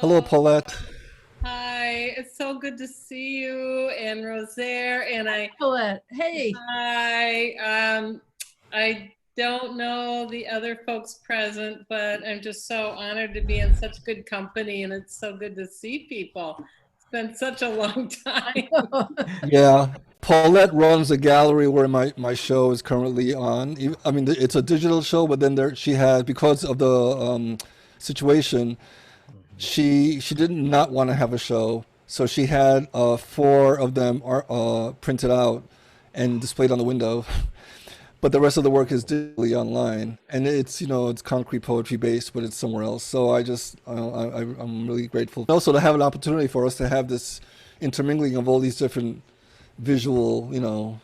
Hello, Hello. Paulette. Hi. It's so good to see you and Rosaire. And Colette, hey. hi. I don't know the other folks present, but I'm just so honored to be in such good company, and it's so good to see people. It's been such a long time. Yeah, Paulette runs a gallery where my show is currently on. I mean, it's a digital show, but then she has, because of the situation, she did not want to have a show, so she had four of them are printed out and displayed on the window. But the rest of the work is digitally online, and it's concrete poetry based, but it's somewhere else. So I'm really grateful also to have an opportunity for us to have this intermingling of all these different visual,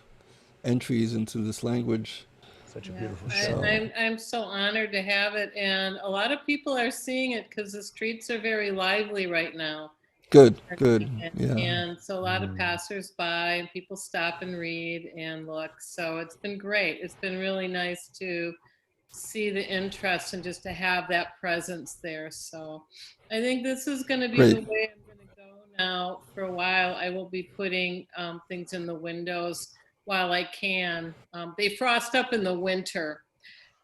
entries into this language. Such a Yeah, beautiful I, show. I'm so honored to have it, and a lot of people are seeing it because the streets are very lively right now. Good, good, yeah. And so a lot of passersby and people stop and read and look. So it's been great. It's been really nice to see the interest and just to have that presence there. So I think this is going to be the Great. way I'm going to go now for a while. I will be putting things in the windows while I can. They frost up in the winter,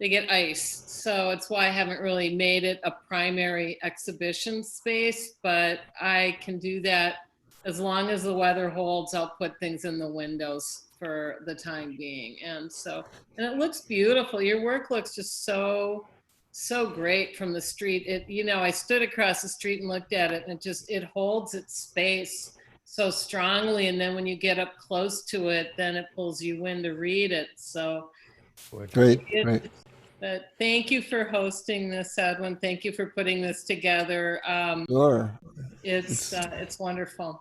they get ice. So it's why I haven't really made it a primary exhibition space, but I can do that as long as the weather holds. I'll put things in the windows for the time being. And it looks beautiful. Your work looks just so great from the street. I stood across the street and looked at it, and it holds its space so strongly. And then when you get up close to it, then it pulls you in to read it. So Great, great. but thank you for hosting this, Edwin. Thank you for putting this together. Sure. It's wonderful.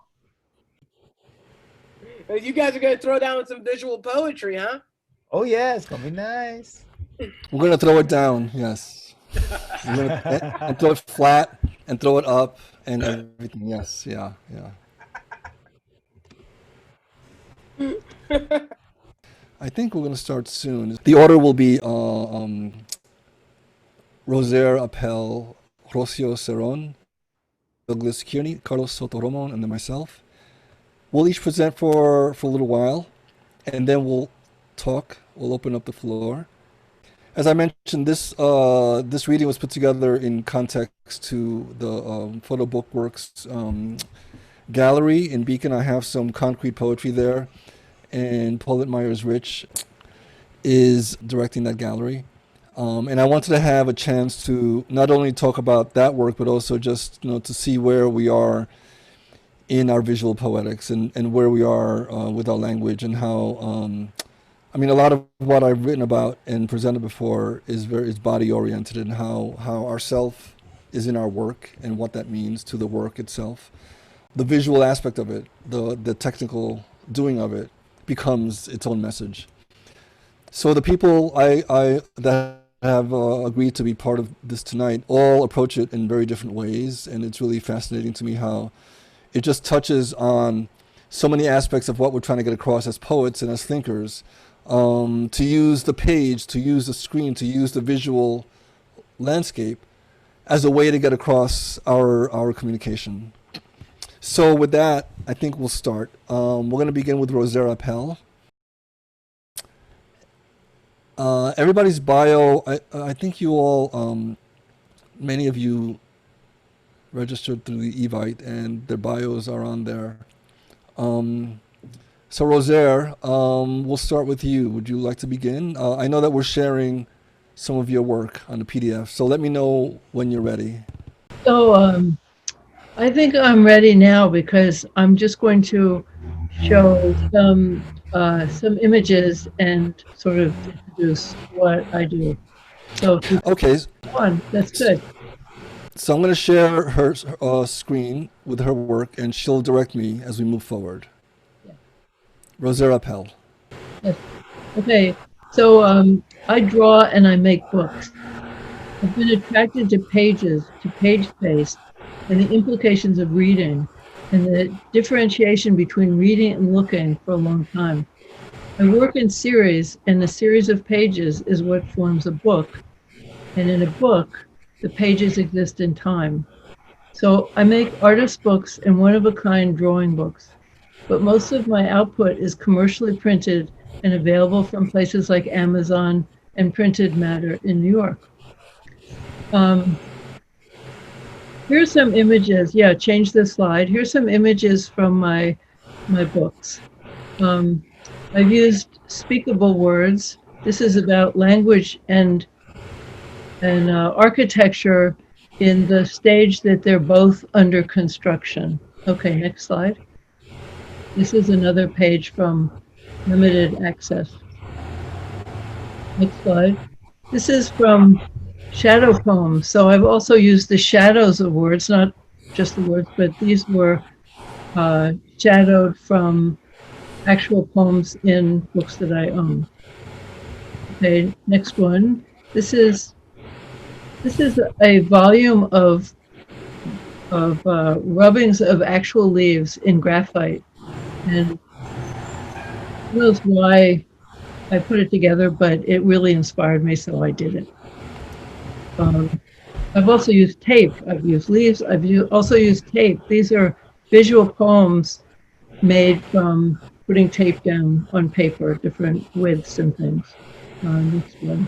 You guys are gonna throw down some visual poetry, huh? Oh yeah, it's gonna be nice. We're gonna throw it down. Yes. And throw it flat and throw it up and everything. Yes. Yeah. Yeah. I think we're going to start soon. The order will be Rosaire Appel, Rocío Ceron, Douglas Kearney, Carlos Soto, Román, and then myself. We'll each present for a little while, and then we'll talk. We'll open up the floor. As I mentioned, this reading was put together in context to the Photo Bookworks gallery in Beacon. I have some concrete poetry there, and Paulette Myers-Rich is directing that gallery. And I wanted to have a chance to not only talk about that work, but also just to see where we are in our visual poetics and where we are with our language, and how a lot of what I've written about and presented before is body oriented, and how our self is in our work and what that means to the work itself. The visual aspect of it, the technical doing of it, becomes its own message. So the people that have agreed to be part of this tonight all approach it in very different ways, and it's really fascinating to me how it just touches on so many aspects of what we're trying to get across as poets and as thinkers. To use the page, to use the screen, to use the visual landscape as a way to get across our communication. So with that, I think we'll start. We're going to begin with Rosaire Appel. Everybody's bio, I think you all, many of you registered through the Evite, and their bios are on there. So Rosaire, we'll start with you. Would you like to begin? I know that we're sharing some of your work on the PDF, so let me know when you're ready. So I think I'm ready now, because I'm just going to show some images and sort of introduce what I do. So if you Okay. on, that's good. So I'm going to share her screen with her work, and she'll direct me as we move forward. Yeah. Rosaire Appel. Yes. Okay. So I draw and I make books. I've been attracted to pages, to page space, and the implications of reading, and the differentiation between reading and looking for a long time. I work in series, and the series of pages is what forms a book. And in a book, the pages exist in time. So I make artist books and one-of-a-kind drawing books, but most of my output is commercially printed and available from places like Amazon and Printed Matter in New York. Here's some images. Yeah, change the slide. Here's some images from my books. I've used speakable words. This is about language and architecture in the stage that they're both under construction. Okay, next slide. This is another page from limited access. Next slide. This is from shadow poems. So I've also used the shadows of words, not just the words, but these were shadowed from actual poems in books that I own. Okay, next one. This is a volume of rubbings of actual leaves in graphite, and who knows why I put it together, but it really inspired me, so I did it. I've also used tape. I've used leaves. Also used tape. These are visual poems made from putting tape down on paper, different widths and things. Next one.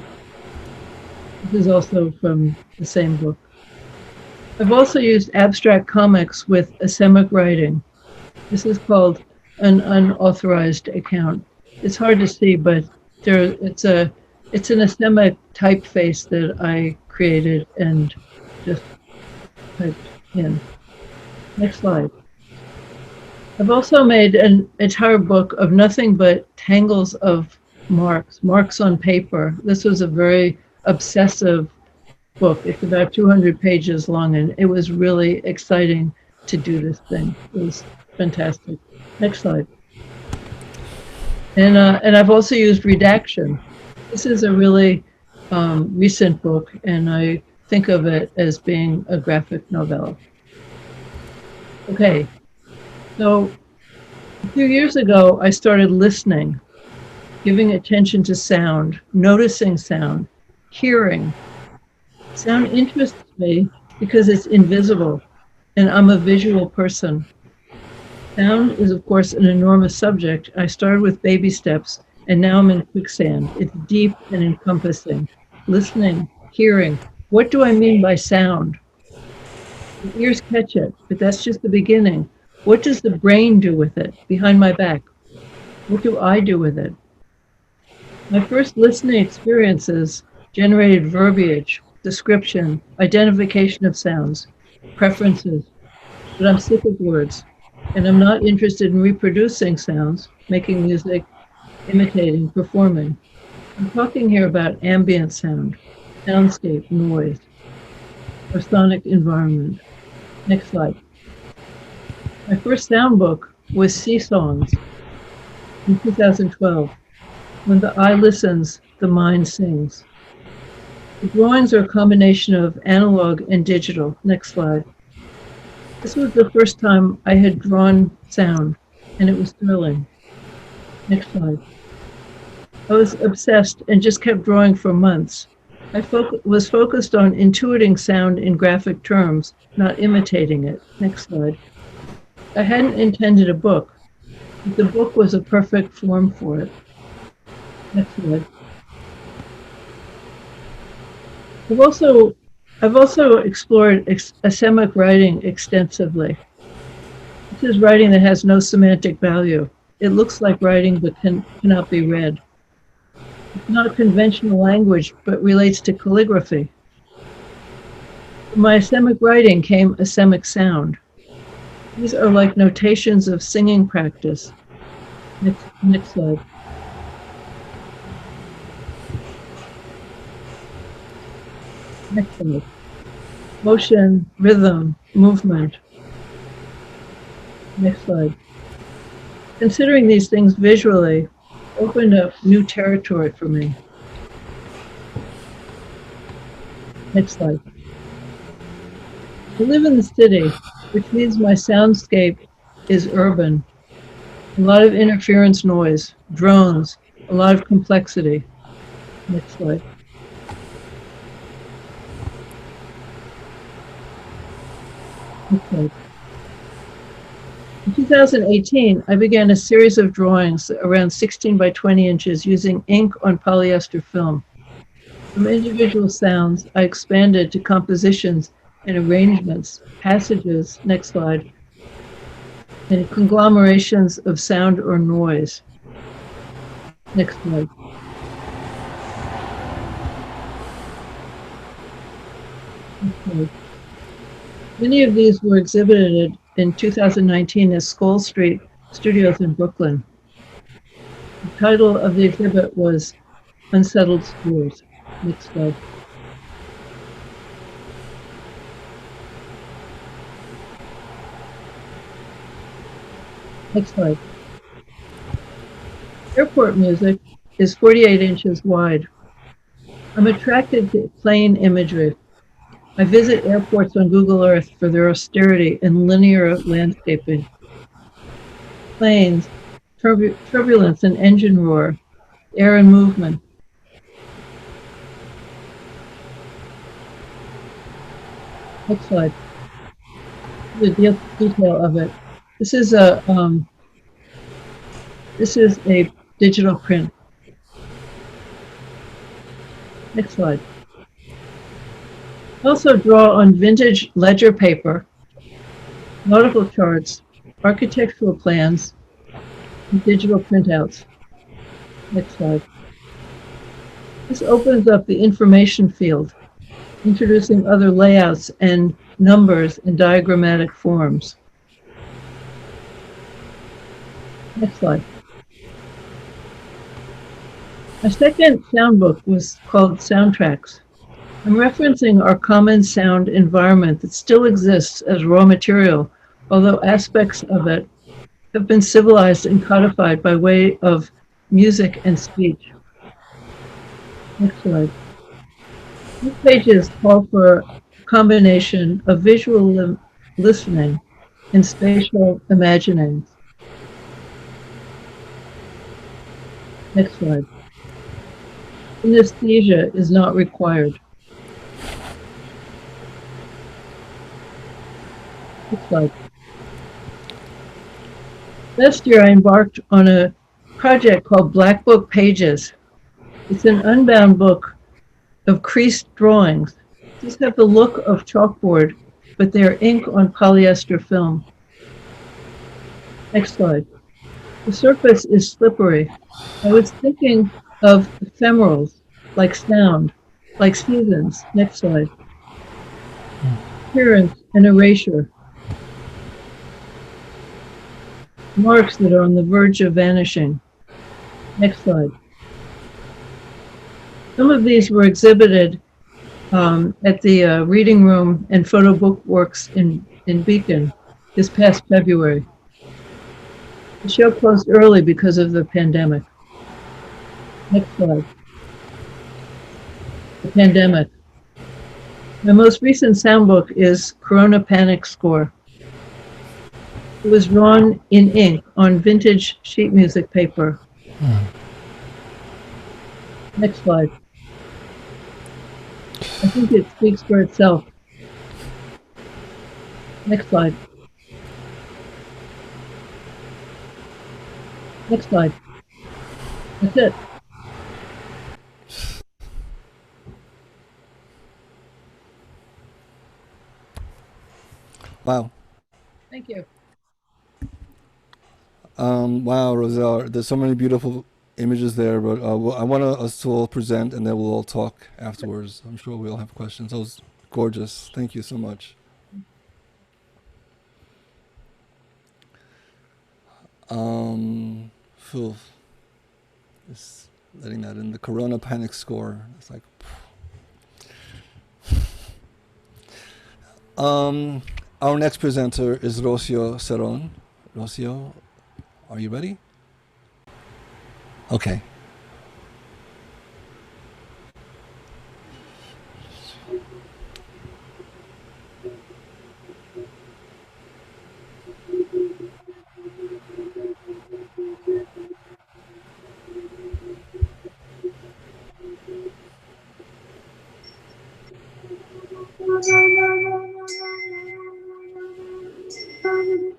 This is also from the same book. I've also used abstract comics with asemic writing. This is called an unauthorized account. It's hard to see, but it's an asemic typeface that I created and just typed in. Next slide. I've also made an entire book of nothing but tangles of marks on paper. This was a very obsessive book. It's about 200 pages long, and it was really exciting to do this thing. It was fantastic. Next slide. And I've also used redaction. This is a really recent book, and I think of it as being a graphic novella. Okay, so a few years ago, I started listening, giving attention to sound, noticing sound, hearing. Sound interests me because it's invisible, and I'm a visual person. Sound is, of course, an enormous subject. I started with baby steps, and now I'm in quicksand. It's deep and encompassing. Listening, hearing. What do I mean by sound? The ears catch it, but that's just the beginning. What does the brain do with it behind my back? What do I do with it? My first listening experiences generated verbiage, description, identification of sounds, preferences, but I'm sick of words, and I'm not interested in reproducing sounds, making music, imitating, performing. I'm talking here about ambient sound, soundscape, noise, or sonic environment. Next slide. My first sound book was Sea Songs in 2012. When the eye listens, the mind sings. The drawings are a combination of analog and digital. Next slide. This was the first time I had drawn sound, and it was thrilling. Next slide. I was obsessed and just kept drawing for months. I was focused on intuiting sound in graphic terms, not imitating it. Next slide. I hadn't intended a book, but the book was a perfect form for it. Next slide. I've also explored asemic writing extensively. This is writing that has no semantic value. It looks like writing but cannot be read. It's not conventional language, but relates to calligraphy. From my asemic writing came asemic sound. These are like notations of singing practice. Next slide. Next slide. Motion, rhythm, movement. Next slide. Considering these things visually opened up new territory for me. Next slide. I live in the city, which means my soundscape is urban. A lot of interference noise, drones, a lot of complexity. Next slide. Okay. In 2018, I began a series of drawings around 16 by 20 inches using ink on polyester film. From individual sounds, I expanded to compositions and arrangements, passages, next slide, and conglomerations of sound or noise. Next slide. Okay. Many of these were exhibited in 2019 at Skoll Street Studios in Brooklyn. The title of the exhibit was Unsettled Schools. Next slide. Next slide. Airport music is 48 inches wide. I'm attracted to plain imagery. I visit airports on Google Earth for their austerity and linear landscaping. Planes, turbulence and engine roar, air and movement. Next slide. The detail of it. This is a digital print. Next slide. I also draw on vintage ledger paper, nautical charts, architectural plans, and digital printouts. Next slide. This opens up the information field, introducing other layouts and numbers in diagrammatic forms. Next slide. My second sound book was called Soundtracks. I'm referencing our common sound environment that still exists as raw material, although aspects of it have been civilized and codified by way of music and speech. Next slide. These pages call for a combination of visual listening and spatial imagining. Next slide. Synesthesia is not required. Next slide. Last year, I embarked on a project called Black Book Pages. It's an unbound book of creased drawings. These have the look of chalkboard, but they're ink on polyester film. Next slide. The surface is slippery. I was thinking of ephemerals, like sound, like seasons. Next slide. Appearance and erasure. Marks that are on the verge of vanishing. Next slide. Some of these were exhibited at the Reading Room and Photo Book Works in Beacon this past February. The show closed early because of the pandemic. Next slide. The pandemic. My most recent sound book is Corona Panic Score. It was drawn in ink on vintage sheet music paper. Next slide. I think it speaks for itself. Next slide. Next slide. That's it. Wow. Thank you. Wow, Rosaire, there's so many beautiful images there, but I want us to all present and then we'll all talk afterwards. I'm sure we'll have questions. That was gorgeous. Thank you so much. Phew. Just letting that in. The Corona Panic Score. It's like... Our next presenter is Rocío Cerón. Rocío, are you ready? Okay. We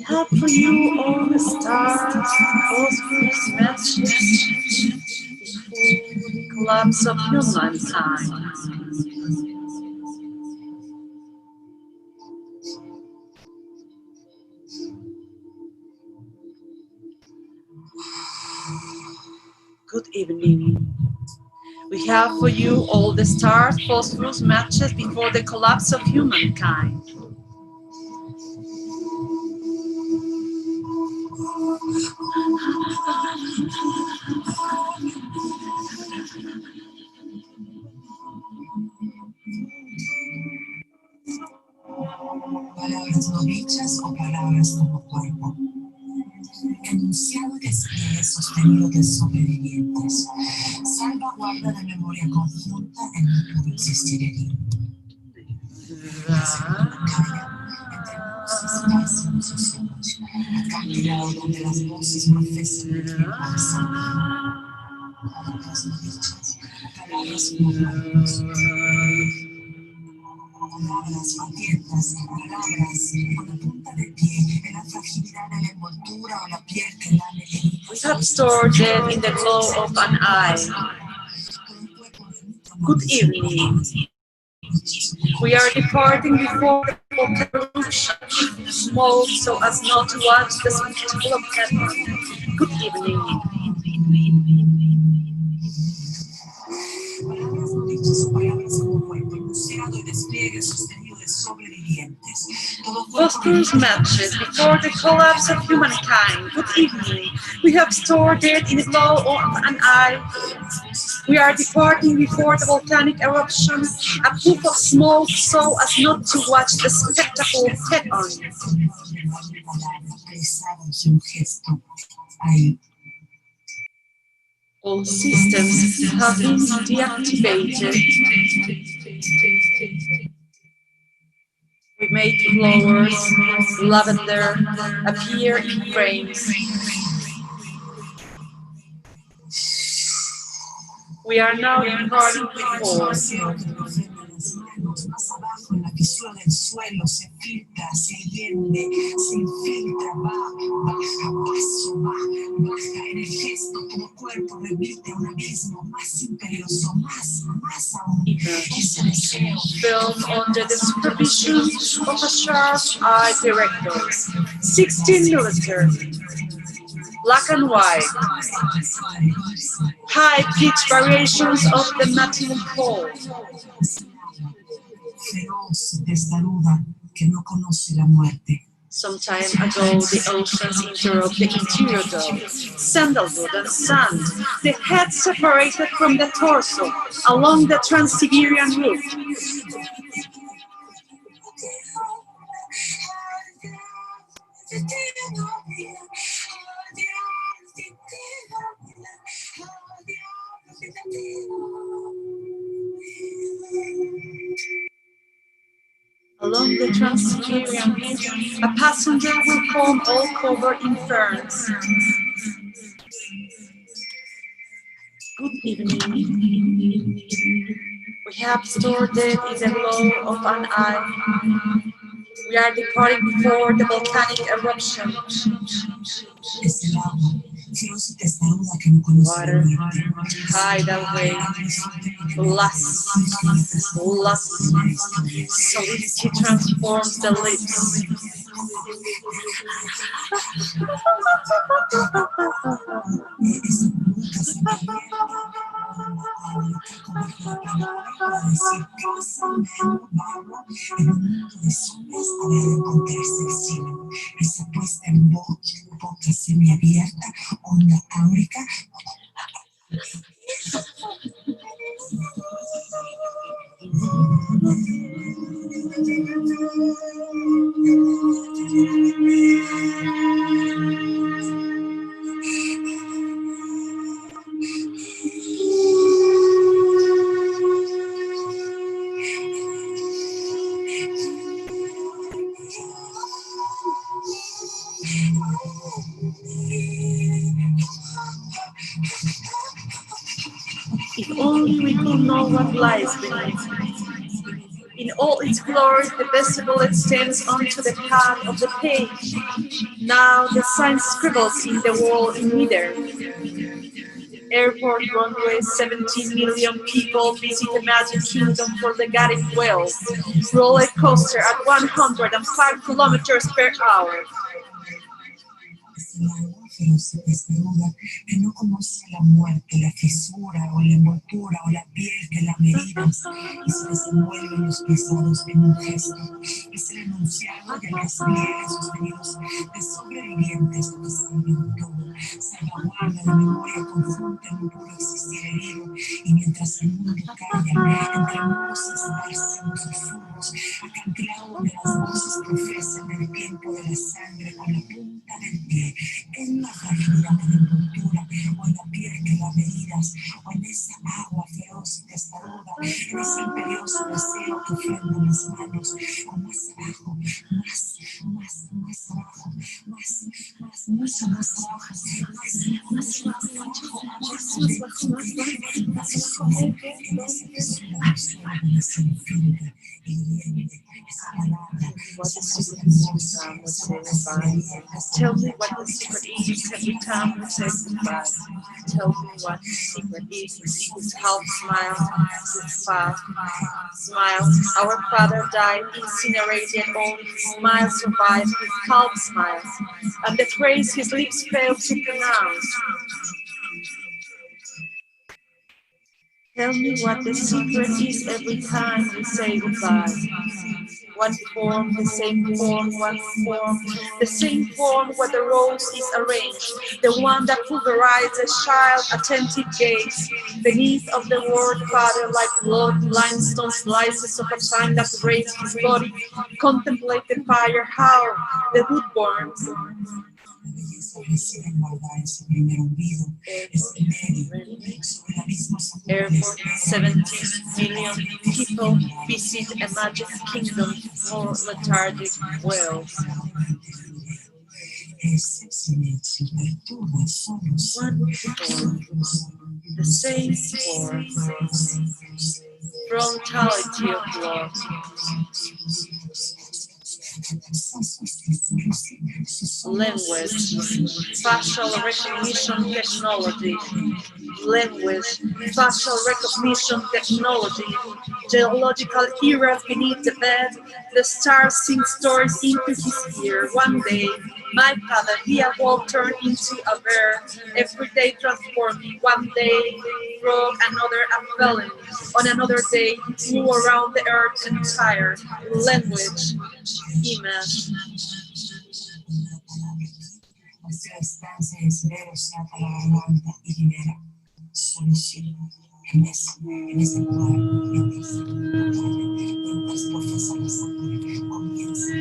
have for you all the stars, phosphorus matches, before the collapse of humankind. Good evening. We have for you all the stars, phosphorus matches before the collapse of humankind. Palabras no dichas o palabras como cuerpo. Enunciado despliegue sostenido de sobrevivientes. Salvaguarda de memoria conjunta en el puro existirería. Entre voces, espacio, sosiegos. Acantilado donde las voces profesan el universo. Palabras no dichas, palabras como cuerpos. Palabras abiertas, palabras con la punta de pie, en la fragilidad de la envoltura o la piel que lame. We have stored it in the glow of an eye. Good evening. We are departing before the volcano smoke so as not to watch the spectacle of heaven. Good evening. Palabras no dichas o palabras como cuerpo, enunciado y despliegue sostenido de sobrevivientes. Phosphorus matches before the collapse of humankind. Good evening. We have stored it in the glow of an eye. We are departing before the volcanic eruption, a puff of smoke so as not to watch the spectacle head on. All systems have been deactivated. We made flowers, lavender, appear in frames. We are now departing before. Más abajo en la fisura del suelo se filtra, se hiende, se infiltra, baja, paso, baja en el gesto, todo cuerpo repite un abismo más imperioso, más aún. Ese deseo. Filmed under the supervision of a sharp-eyed director. 16mm. Black and white. High-pitched variations of the matinee call. Feroz, testaruda, que no conoce la muerte. Some time ago, the oceans interrupt the interior door. Sandalwood and sand, the head separated from the torso along the Trans-Siberian route. Along the Trans-Siberian route, a passenger will come all covered in ferns. Good evening. We have stored it in the glow of an eye. We are departing before the volcanic eruption. Water, tidal wave, lust, solidity transforms the lips. Esa puesta en boca semiabierta, onda áurica. If only we could know what lies beneath. In all its glory, the vestibule extends onto the pad of the page. Now the sign scribbles in the wall in meter. Airport runway, 17 million people visit the Magic Kingdom for the Garden Whale. Roller coaster at 105 kilometers per hour. Es el agua feroz y testaruda que no conoce la muerte, la fisura o la envoltura o la piel que la meridan y se desenvuelve en los pesados en un gesto. Es el enunciado del despliegue sostenidos de sobrevivientes que salvan todo. Salvaguarda la memoria conjunta en un puro existir herido y mientras el mundo calla, entre voces darse los susurros, acantilado de las voces profesan el tiempo de la sangre con la punta del pie. En la fragilidad de la envoltura, o en la piel que la heridas, o en esa agua feroz y testaruda, en ese imperioso deseo que ofrenda las manos, o más abajo, más abajo, más abajo, más abajo, en esa fisura del suelo sin fin y hiriente, esa palabra, Tell me what the secret is every time we say goodbye. Tell me what the secret is. His half smile, his half smile. Our father died incinerated, only his smile survived, his half smile. And the phrase his lips failed to pronounce. Tell me what the secret is every time we say goodbye. One form, the same form, one form, the same form where the rose is arranged, the one that pulverizes a child's attentive gaze, beneath of the word Father, like blood, limestone slices of a time that raised his body, contemplate the fire, how the wood burns. La belleza reside en guardar ese primer olvido, ese medio, sobre la misma Airport, 17 million people visit a magic kingdom for lethargic whales. Ese silencio perturba solo The same form, frontality of love. Language, facial recognition technology. Language, facial recognition technology. Geological eras beneath the bed, the stars sing stories into his ear. One day, my father, he awoke, turned into a bear, every day transforming. One day, broke another a felon. On another day, he flew around the earth entire. Language, image. nuestra estancia es ver se ata la garganta y libera. Solo sí, en ese lugar, mientras profesa la sangre, comienza.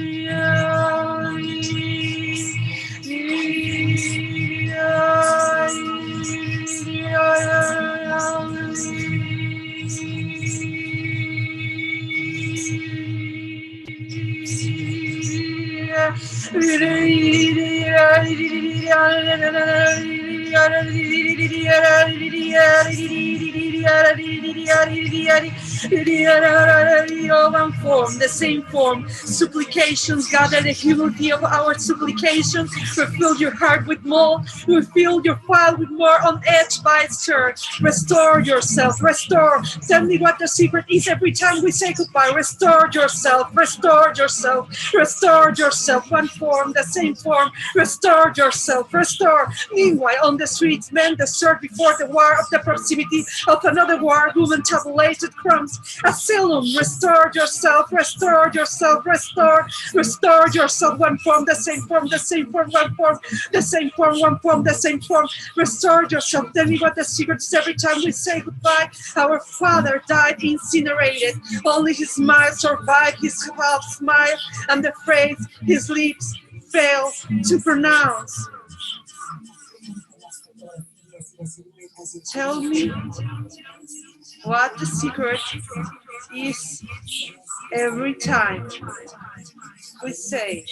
One form, the same form. Supplications, gather the humility of our supplications. Refill your heart with more. Refill your file with more on edge by its turn. Restore yourself. Restore. Tell me what the secret is every time we say goodbye. Restore yourself. Restore yourself. Restore yourself. One form, the same form. Restore yourself. Restore. Meanwhile, on the streets, men desert before the war of the proximity of another war. Women tabulated crumbs. Asylum. Restore yourself. Restore yourself. Restore. Restore yourself. One form, the same form, the same form, one form, the same form, one form, the same form. Restore yourself. Tell me what the secret is every time we say goodbye. Our father died incinerated. Only his smile survived, his half smile, and the phrase his lips fail to pronounce. Tell me what the secret is every time we say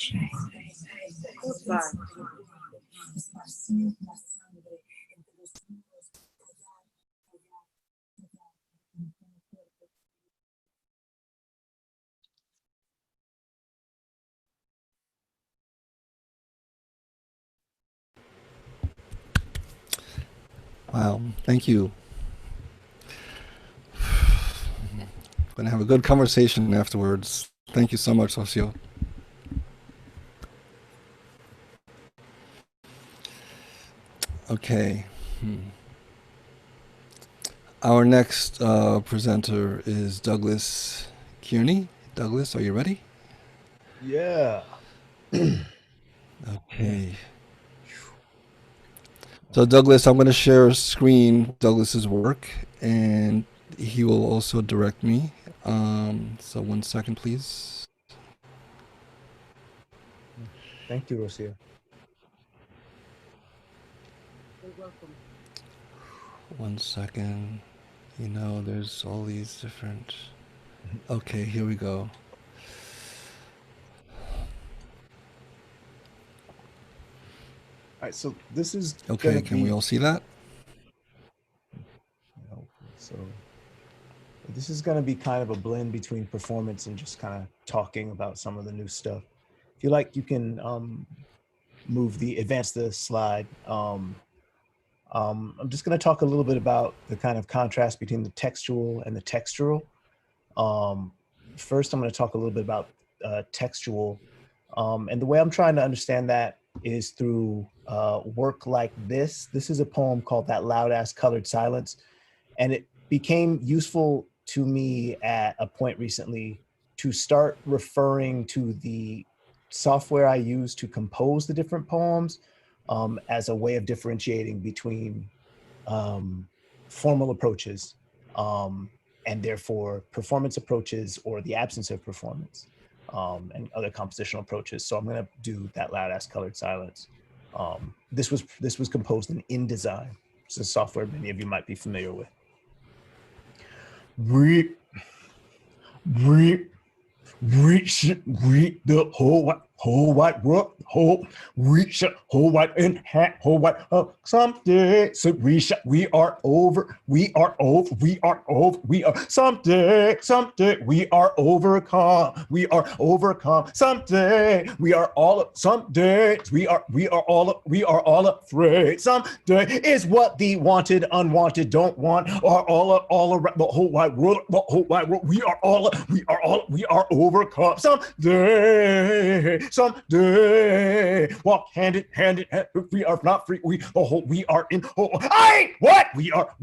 goodbye. Wow, thank you. Gonna have a good conversation afterwards. Thank you so much, Rocío. Okay. Our next presenter is Douglas Kearney. Douglas, are you ready? Yeah. Okay. So Douglas, I'm going to share a screen with Douglas's work, and he will also direct me. So 1 second, please. Thank you, Rocío. You're welcome. 1 second. You know, there's all these different... Okay, here we go. All right, so this is Okay, gonna can be, we all see that? so this is gonna be kind of a blend between performance and just kind of talking about some of the new stuff. If you like, you can advance the slide. I'm just gonna talk a little bit about the kind of contrast between the textual and the textural. First, I'm gonna talk a little bit about textual. And the way I'm trying to understand that is through work like this. This is a poem called That Loud Ass Colored Silence. And it became useful to me at a point recently to start referring to the software I use to compose the different poems as a way of differentiating between formal approaches and therefore performance approaches or the absence of performance. And other compositional approaches. So I'm going to do That Loud Ass Colored Silence. This was composed in InDesign. It's a software many of you might be familiar with. Read the whole wide world, reach whole wide and whole wide someday. So we are over, someday, we are overcome, someday, we are all afraid, someday is what the wanted, unwanted, don't want, are all around the whole wide world, we are overcome, someday, walk hand in hand, we are not free, we are in whole, we are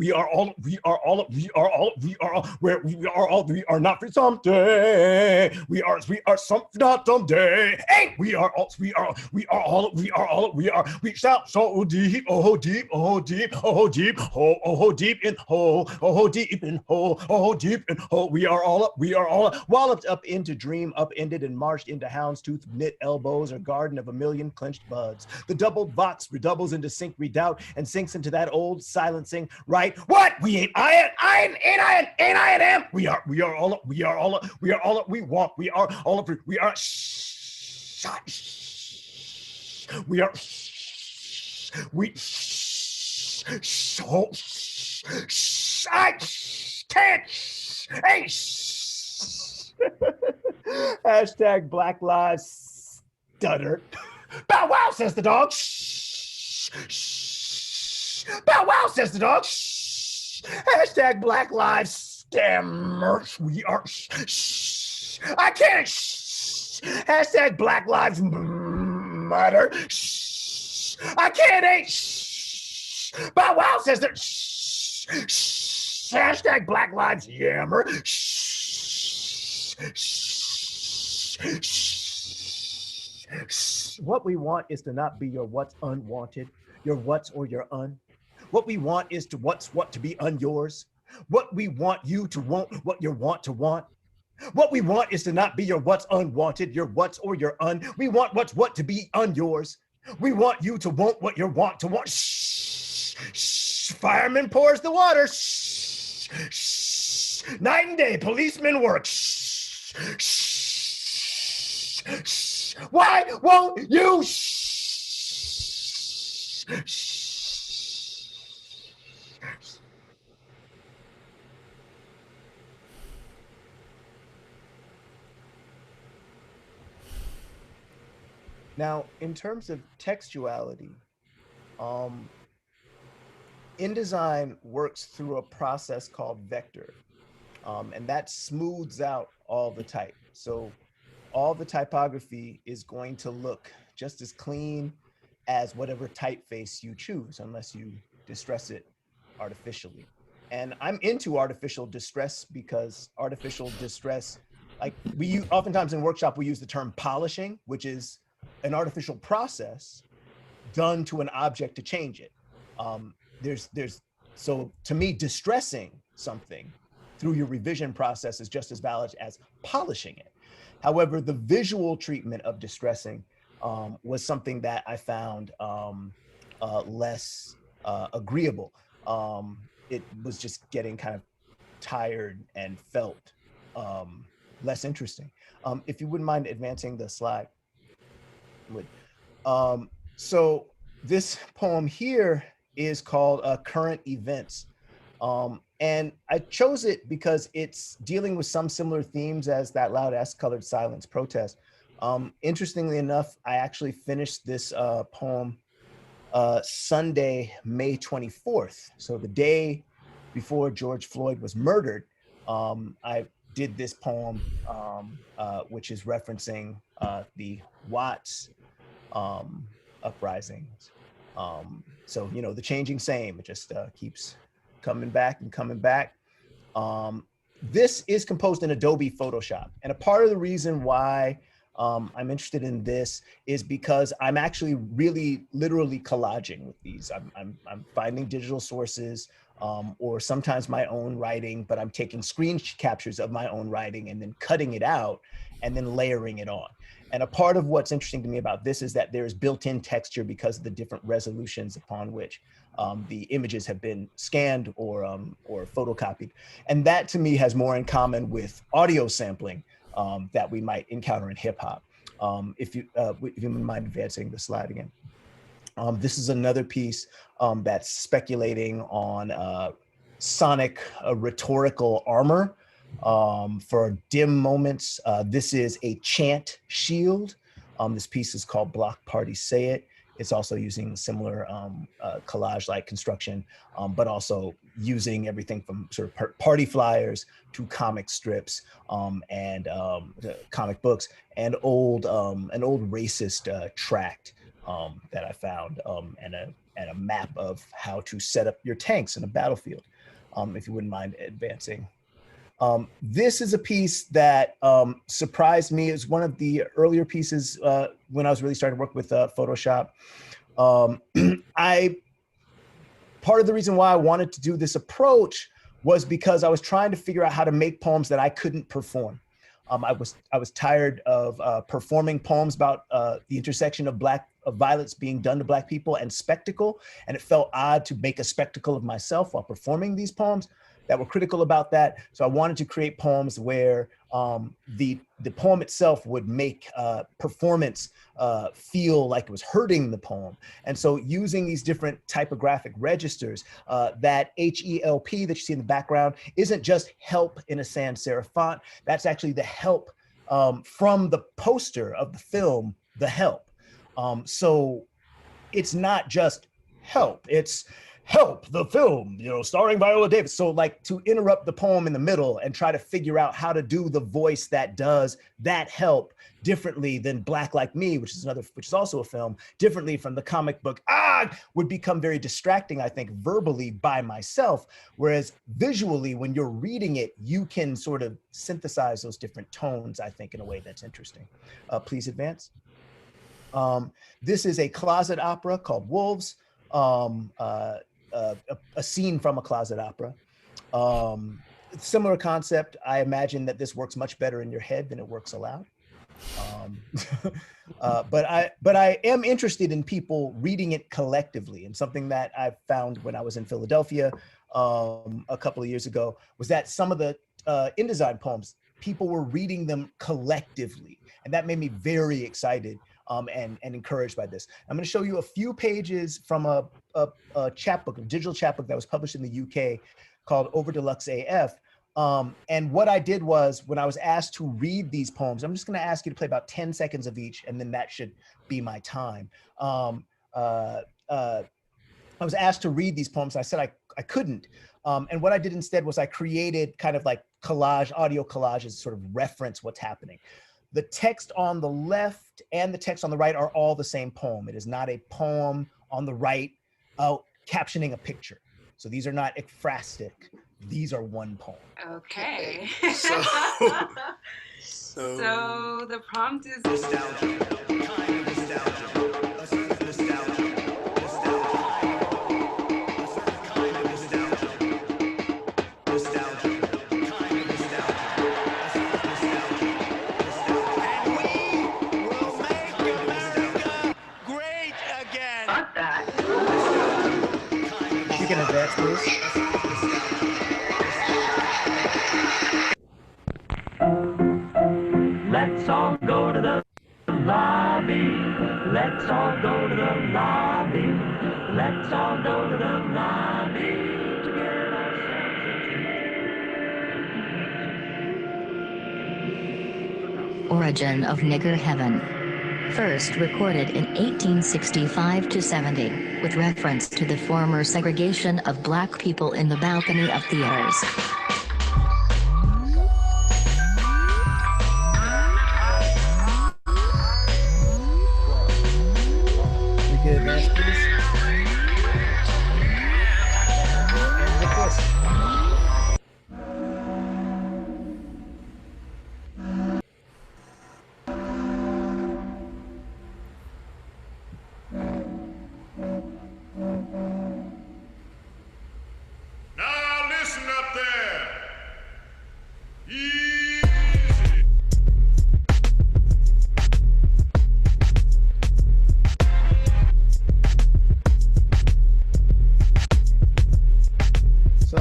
not free someday, we are some not someday, we shout so deep, deep in hole, we are all walloped up into dream, upended and marched into houndstooth, knit elbows, or garden of a million clenched buds. The doubled vox redoubles into sync redoubt and sinks into that old silencing, right? What? We ain't iron, am. We are all, we walk, we are all of, we are shot. We are, we, so, I can't, hey, hashtag Black Lives Stutter. Bow wow, says the dog. Bow wow, says the dog. Hashtag Black Lives Stammer. We are. I can't. Hashtag Black Lives Matter. I can't. Bow wow, says the. Hashtag Black Lives Yammer. What we want is to not be your what's unwanted, your what's or your un. What we want is to what's what to be unyours. What we want you to want, what you want to want. What we want is to not be your what's unwanted, your what's or your un. We want what's what to be unyours. We want you to want what you want to want. Fireman pours the water. Night and day, policemen work. Why won't you? Now, in terms of textuality, InDesign works through a process called vector, and that smooths out all the type. So all the typography is going to look just as clean as whatever typeface you choose, unless you distress it artificially. And I'm into artificial distress because artificial distress, like oftentimes in workshop, we use the term polishing, which is an artificial process done to an object to change it. So to me, distressing something through your revision process is just as valid as polishing it. However, the visual treatment of distressing was something that I found less agreeable. It was just getting kind of tired and felt less interesting. If you wouldn't mind advancing the slide. So this poem here is called Current Events. And I chose it because it's dealing with some similar themes as that Loud Ass Colored Silence protest. Interestingly enough, I actually finished this poem Sunday, May 24th. So the day before George Floyd was murdered, I did this poem, which is referencing the Watts uprisings. So, you know, the changing same, it just keeps coming back and coming back. This is composed in Adobe Photoshop. And a part of the reason why I'm interested in this is because I'm actually really literally collaging with these. I'm finding digital sources or sometimes my own writing, but I'm taking screen captures of my own writing and then cutting it out and then layering it on. And a part of what's interesting to me about this is that there's built-in texture because of the different resolutions upon which the images have been scanned or photocopied. And that to me has more in common with audio sampling that we might encounter in hip hop. If you wouldn't mind advancing the slide again. This is another piece that's speculating on sonic rhetorical armor for dim moments. This is a chant shield. This piece is called Block Party Say It. It's also using similar collage-like construction, but also using everything from sort of party flyers to comic strips and comic books and an old racist tract that I found and a map of how to set up your tanks in a battlefield. If you wouldn't mind advancing. This is a piece that surprised me. It's one of the earlier pieces when I was really starting to work with Photoshop. Part of the reason why I wanted to do this approach was because I was trying to figure out how to make poems that I couldn't perform. I was tired of performing poems about the intersection of violence being done to Black people and spectacle, and it felt odd to make a spectacle of myself while performing these poems that were critical about that. So I wanted to create poems where the poem itself would make performance feel like it was hurting the poem. And so using these different typographic registers, that HELP that you see in the background isn't just help in a sans serif font, that's actually the help from the poster of the film, The Help. So it's not just help, it's Help, the film, you know, starring Viola Davis. So like to interrupt the poem in the middle and try to figure out how to do the voice that does that help differently than Black Like Me, which is also a film, differently from the comic book, would become very distracting, I think, verbally by myself. Whereas visually, when you're reading it, you can sort of synthesize those different tones, I think, in a way that's interesting. Please advance. This is a closet opera called Wolves. A scene from a closet opera. Similar concept. I imagine that this works much better in your head than it works aloud. But I am interested in people reading it collectively, and something that I found when I was in Philadelphia a couple of years ago was that some of the InDesign poems, people were reading them collectively, and that made me very excited and encouraged by this. I'm going to show you a few pages from a chapbook, a digital chapbook that was published in the UK called Over Deluxe AF. And what I did was, when I was asked to read these poems, I'm just going to ask you to play about 10 seconds of each, and then that should be my time. I was asked to read these poems. I said I couldn't. And what I did instead was I created kind of like audio collages, sort of reference what's happening. The text on the left and the text on the right are all the same poem. It is not a poem on the right captioning a picture. So these are not ekphrastic. These are one poem. Okay. So So the prompt is Nostalgia, kind of nostalgia, a certain nostalgia, a certain kind of nostalgia, nostalgia, kind of nostalgia, a certain nostalgia, and we will make America great again. Fuck that. You can advance, please. Let's all go to the lobby. Let's all go to the lobby. Let's all go to the lobby to get ourselves a treat. Origin of Nigger Heaven. First recorded in 1865 to 70, with reference to the former segregation of black people in the balcony of theaters. You can advance, please. And with this. Now listen up there. Easy. So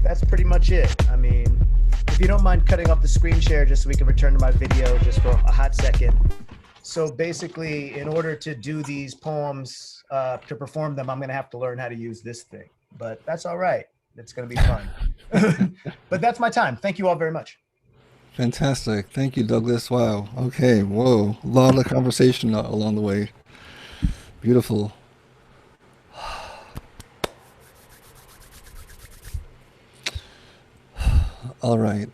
that's pretty much it. I mean, if you don't mind cutting off the screen share just so we can return to my video just for a hot second. So basically, in order to do these poems, to perform them, I'm going to have to learn how to use this thing. But that's all right. It's going to be fun. But that's my time. Thank you all very much. Fantastic. Thank you, Douglas. Wow. Okay. Whoa. A lot of conversation along the way. Beautiful. All right.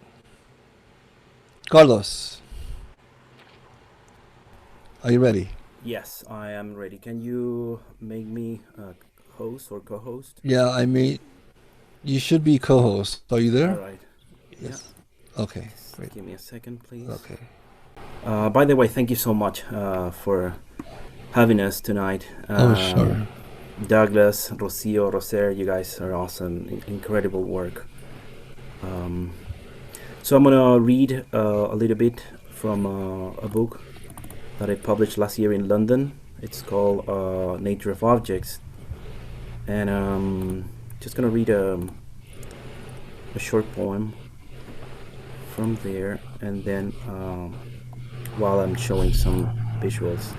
Carlos, are you ready? Yes, I am ready. Can you make me a host or co-host? Yeah, I mean, you should be co-host. Are you there? All right. Yes. Okay, Just great. give me a second, please. Okay. By the way, thank you so much for having us tonight. Oh, sure. Douglas, Rocío, Rosaire, you guys are awesome. Incredible work. So I'm gonna read a little bit from a book that I published last year in London. It's called Nature of Objects, and just gonna read a short poem from there, and then while I'm showing some visuals.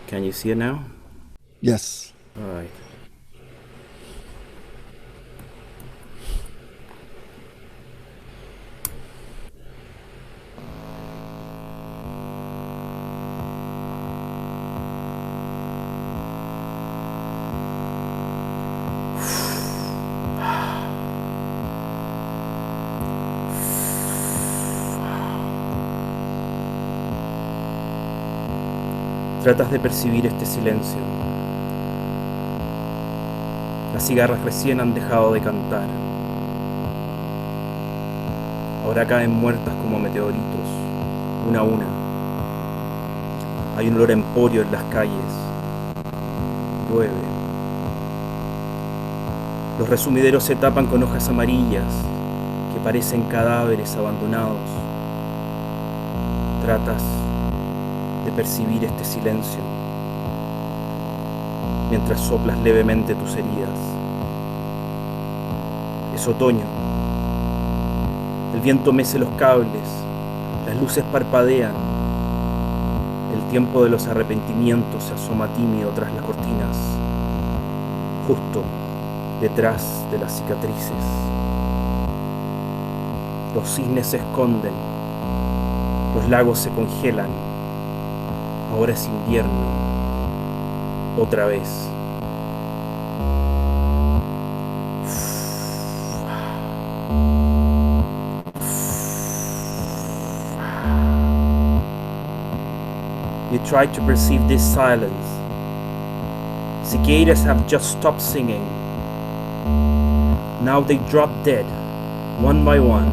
Can you see it now? Yes. All right. Tratas de percibir este silencio. Las cigarras recién han dejado de cantar. Ahora caen muertas como meteoritos, una a una. Hay un olor a emporio en las calles. Llueve. Los resumideros se tapan con hojas amarillas que parecen cadáveres abandonados. Tratas de percibir este silencio mientras soplas levemente tus heridas. Es otoño. El viento mece los cables, las luces parpadean. El tiempo de los arrepentimientos se asoma tímido tras las cortinas, justo detrás de las cicatrices. Los cisnes se esconden, los lagos se congelan. Ahora es invierno otra vez. You try to perceive this silence. Cicadas have just stopped singing. Now they drop dead, one by one,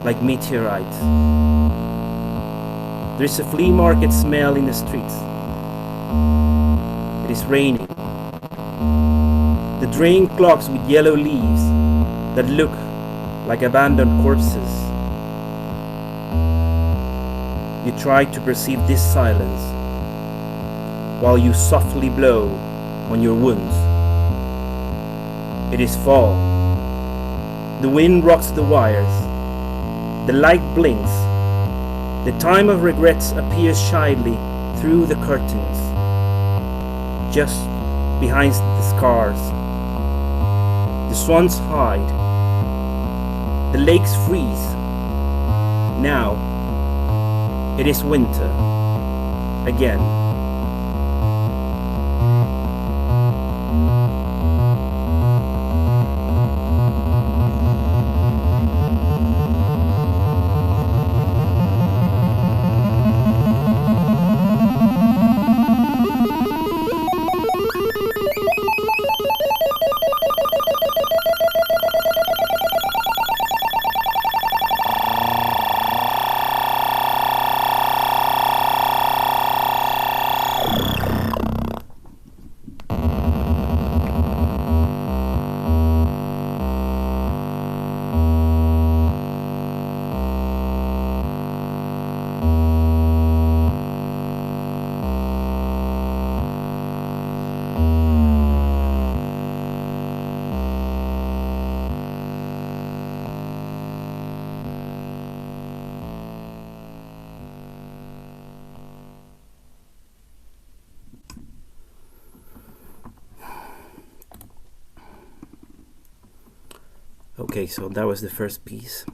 like meteorites. There is a flea market smell in the streets. It is raining. The drain clogs with yellow leaves that look like abandoned corpses. You try to perceive this silence while you softly blow on your wounds. It is fall. The wind rocks the wires. The light blinks. The time of regrets appears shyly through the curtains, just behind the scars. The swans hide. The lakes freeze. Now, it is winter again. Okay, so that was the first piece.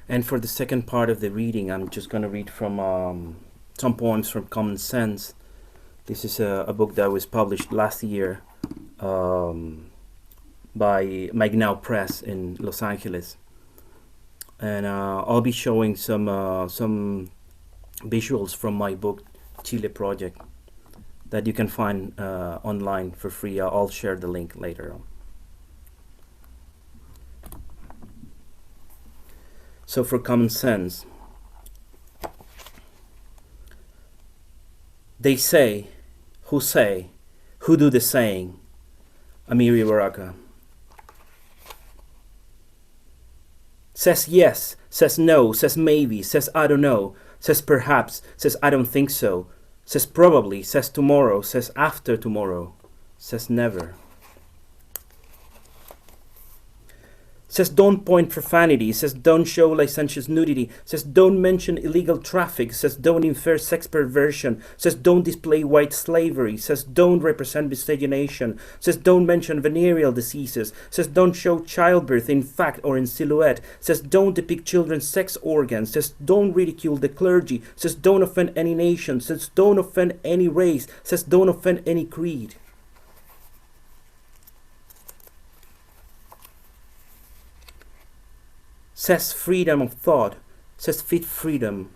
And for the second part of the reading, I'm just going to read from some poems from Common Sense. This is a book that was published last year by Magnau Press in Los Angeles. And I'll be showing some visuals from my book, Chile Project, that you can find online for free. I'll share the link later on. So for Common Sense, they say, who do the saying, Amiri Baraka. Says yes, says no, says maybe, says I don't know, says perhaps, says I don't think so, says probably, says tomorrow, says after tomorrow, says never. Says don't point profanity, says don't show licentious nudity, says don't mention illegal traffic, says don't infer sex perversion, says don't display white slavery, says don't represent miscegenation, says don't mention venereal diseases, says don't show childbirth in fact or in silhouette, says don't depict children's sex organs, says don't ridicule the clergy, says don't offend any nation, says don't offend any race, says don't offend any creed. Says freedom of thought, says fit freedom,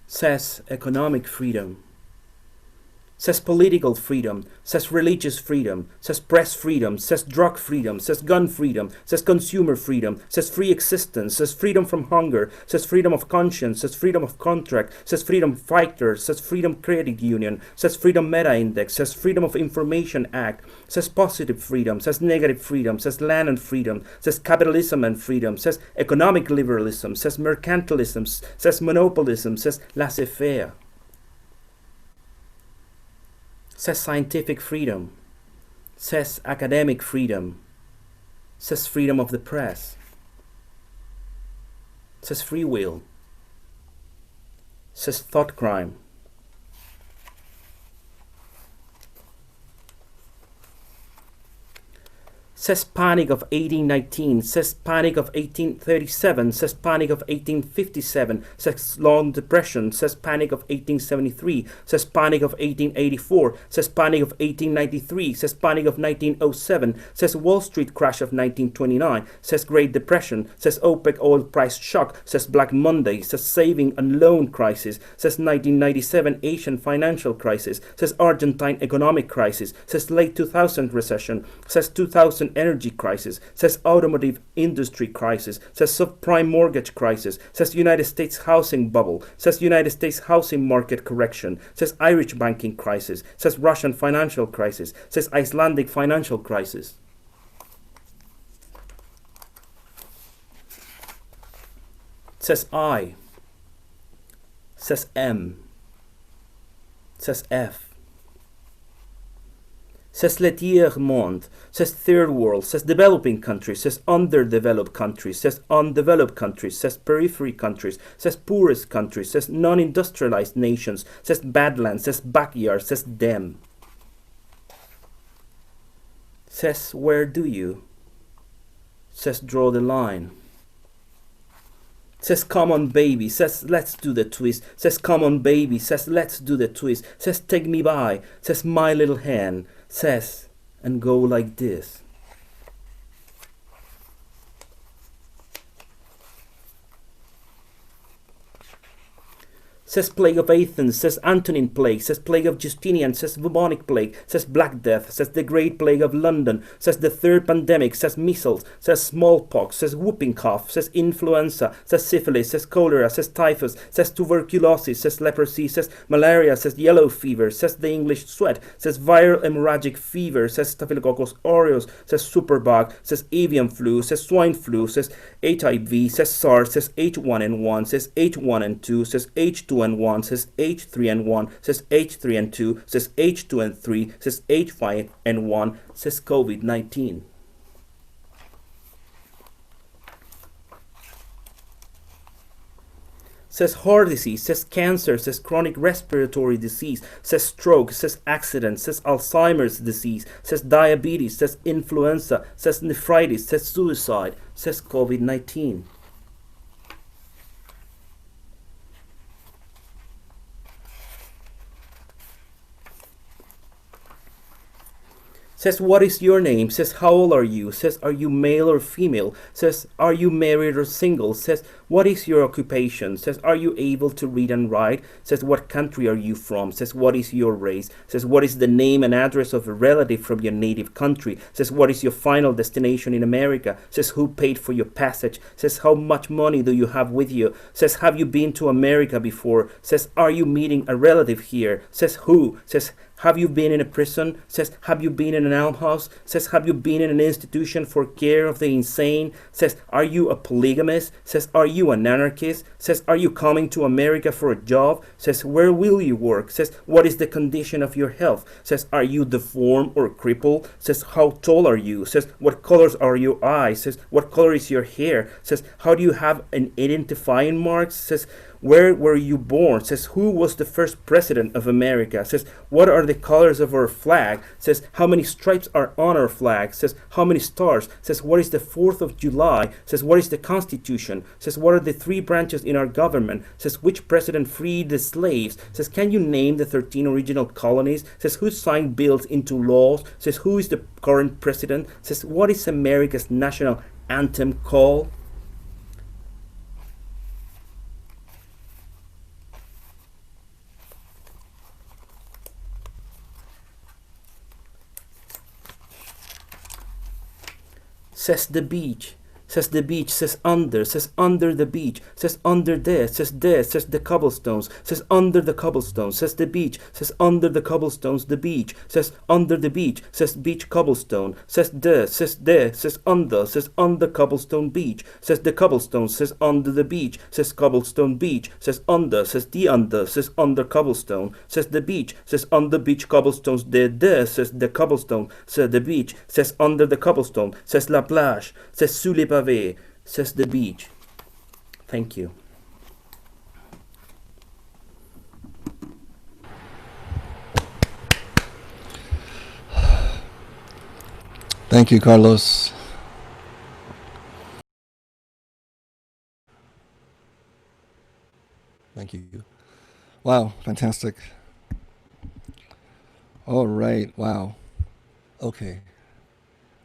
says economic freedom, says political freedom, says religious freedom, says press freedom, says drug freedom, says gun freedom, says consumer freedom, says free existence, says freedom from hunger, says freedom of conscience, says freedom of contract, says freedom fighter, says freedom credit union, says freedom meta index, says freedom of information act, says positive freedom, says negative freedom, says land and freedom, says capitalism and freedom, says economic liberalism, says mercantilism, says monopolism, says laissez-faire. Says scientific freedom, says academic freedom, says freedom of the press, says free will, says thought crime, says Panic of 1819, says Panic of 1837, says Panic of 1857, says Long Depression, says Panic of 1873, says Panic of 1884, says Panic of 1893, says Panic of 1907, says Wall Street crash of 1929, says Great Depression, says OPEC oil price shock, says Black Monday, says saving and loan crisis, says 1997 Asian financial crisis, says Argentine economic crisis, says late 2000 recession, says 2000 energy crisis, says automotive industry crisis, says subprime mortgage crisis, says United States housing bubble, says United States housing market correction, says Irish banking crisis, says Russian financial crisis, says Icelandic financial crisis. Says I, says M, says F, says le tiers-monde, says third world, says developing countries, says underdeveloped countries, says undeveloped countries, says periphery countries, says poorest countries, says non-industrialized nations, says badlands, says backyard, says them. Says where do you, says draw the line. Says come on baby, says let's do the twist, says come on baby, says let's do the twist, says take me by, says my little hand, says and go like this. Says plague of Athens, says Antonine plague, says plague of Justinian, says bubonic plague, says Black Death, says the Great Plague of London, says the third pandemic, says measles, says smallpox, says whooping cough, says influenza, says syphilis, says cholera, says typhus, says tuberculosis, says leprosy, says malaria, says yellow fever, says the English sweat, says viral hemorrhagic fever, says Staphylococcus aureus, says superbug, says avian flu, says swine flu, says HIV, says SARS, says H1N1, says H1N2, says H2N1, says H3N1, says H3N2, says H2N3, says H5N1, says COVID-19. Says heart disease, says cancer, says chronic respiratory disease, says stroke, says accident, says Alzheimer's disease, says diabetes, says influenza, says nephritis, says suicide, says COVID-19. Says what is your name, says how old are you, says are you male or female, says are you married or single, says what is your occupation, says are you able to read and write, says what country are you from, says what is your race, says what is the name and address of a relative from your native country, says what is your final destination in America, says who paid for your passage, says how much money do you have with you, says have you been to America before, says are you meeting a relative here, says who, says have you been in a prison, says have you been in an almshouse, says have you been in an institution for care of the insane, says are you a polygamist, says are you an anarchist, says are you coming to America for a job, says where will you work, says what is the condition of your health, says are you deformed or crippled, says how tall are you, says what colors are your eyes, says what color is your hair, says how do you have an identifying mark, says where were you born, says who was the first president of America, says what are the colors of our flag, says how many stripes are on our flag, says how many stars, says what is the 4th of July, says what is the Constitution, says what are the 3 branches in our government, says which president freed the slaves, says can you name the 13 original colonies, says who signed bills into laws, says who is the current president, says what is America's national anthem called. Says the beach, says the beach, says under the beach, says under there, says the cobblestones, says under the cobblestones, says the beach, says under the cobblestones, the beach, says under the beach, says beach cobblestone, says there, says under cobblestone beach, says the cobblestone, says under the beach, says cobblestone beach, says the under, says under cobblestone, says the beach, says under beach cobblestones, there, says the cobblestone, says the beach, says under the cobblestone, says la plage, says sous les pavés, says the beach. Thank you. Thank you, Carlos. Thank you. Wow, fantastic. All right, wow. Okay.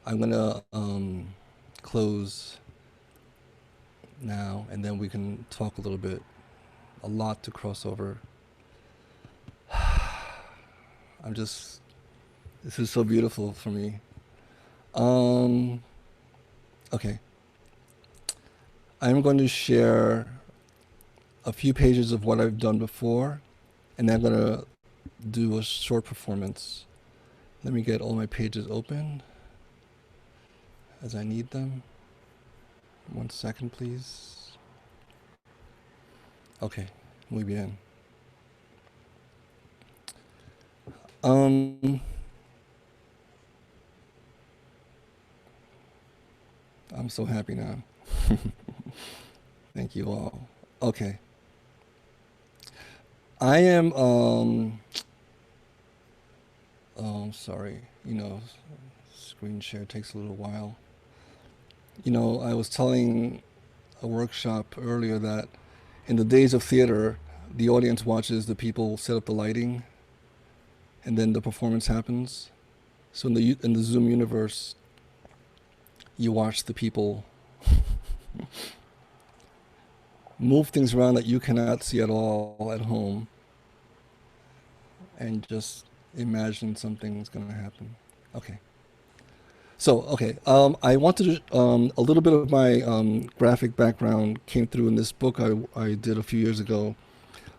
I'm gonna close now, and then we can talk a little bit. A lot to cross over. This is so beautiful for me. Okay. I'm going to share a few pages of what I've done before, and then I'm going to do a short performance. Let me get all my pages open as I need them. 1 second, please. Okay, muy bien. I'm so happy now. Thank you all. Okay. I am, sorry, screen share takes a little while. I was telling a workshop earlier that in the days of theater, the audience watches the people set up the lighting, and then the performance happens. So in the Zoom universe, you watch the people move things around that you cannot see at all at home, and just imagine something's going to happen. Okay. So, okay, I wanted to, a little bit of my graphic background came through in this book I did a few years ago.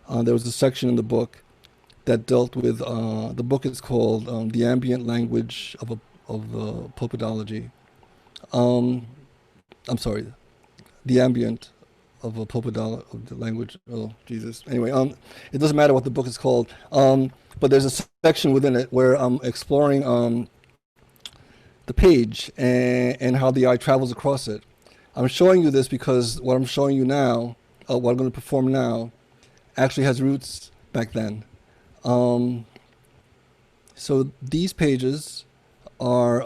There was a section in the book that dealt with, the book is called The Ambient Language of Pompidology. I'm sorry, The Ambient of a Pompidou of the language. Oh, Jesus. Anyway, it doesn't matter what the book is called, but there's a section within it where I'm exploring the page and how the eye travels across it. I'm showing you this because what I'm showing you now, what I'm going to perform now, actually has roots back then. So these pages are,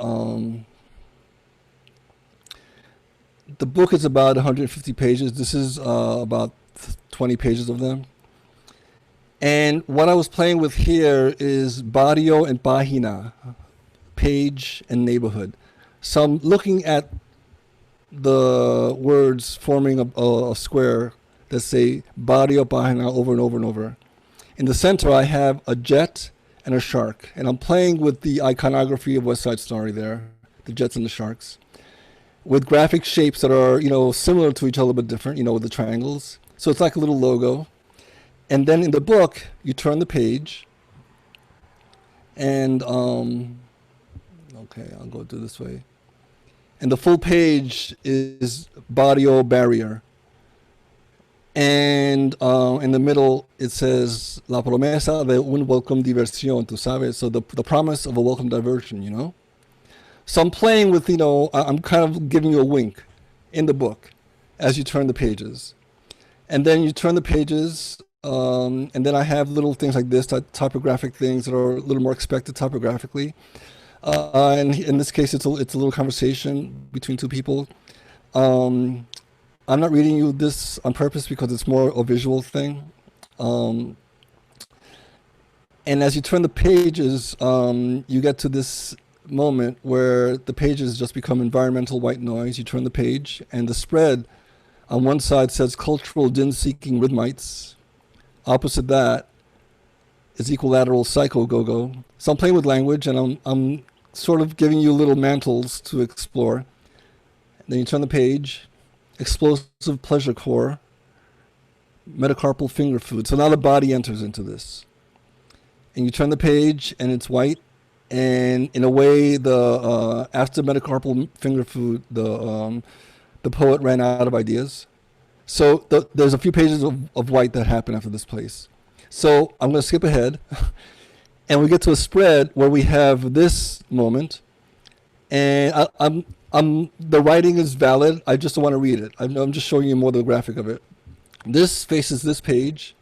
the book is about 150 pages. This is about 20 pages of them. And what I was playing with here is barrio and página, page and neighborhood. So I'm looking at the words forming a square that say barrio, página over and over and over. In the center, I have a jet and a shark. And I'm playing with the iconography of West Side Story there, the jets and the sharks, with graphic shapes that are, similar to each other but different, with the triangles. So it's like a little logo. And then in the book, you turn the page, and okay, I'll go do this way. And the full page is barrio barrier. And in the middle, it says La promesa de un welcome diversión, tú sabes? So the promise of a welcome diversion, So I'm playing with, I'm kind of giving you a wink in the book as you turn the pages. And then you turn the pages, and then I have little things like this, typographic things that are a little more expected typographically. And in this case, it's a little conversation between two people. I'm not reading you this on purpose because it's more a visual thing. And as you turn the pages, you get to this moment where the pages just become environmental white noise. You turn the page, and the spread on one side says cultural din-seeking rhythmites. Opposite that is equilateral psycho-go-go. So I'm playing with language, and I'm sort of giving you little mantles to explore. Then you turn the page, explosive pleasure core, metacarpal finger food. So now the body enters into this. And you turn the page, and it's white. And in a way, the after metacarpal finger food, the poet ran out of ideas. So there's a few pages of white that happen after this place. So I'm going to skip ahead, and we get to a spread where we have this moment, and the writing is valid. I just don't want to read it. I'm just showing you more the graphic of it. This faces this page.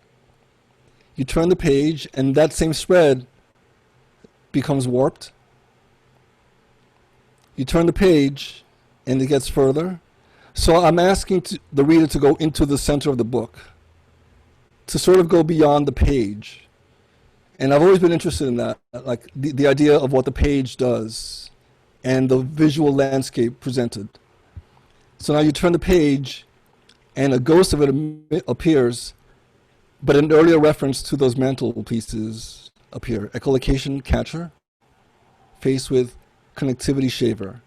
You turn the page, and that same spread becomes warped. You turn the page, and it gets further. So I'm asking the reader to go into the center of the book, to sort of go beyond the page. And I've always been interested in that, like the idea of what the page does and the visual landscape presented. So now you turn the page, and a ghost of it appears, but an earlier reference to those mantelpieces appear. Echolocation catcher, faced with connectivity shaver.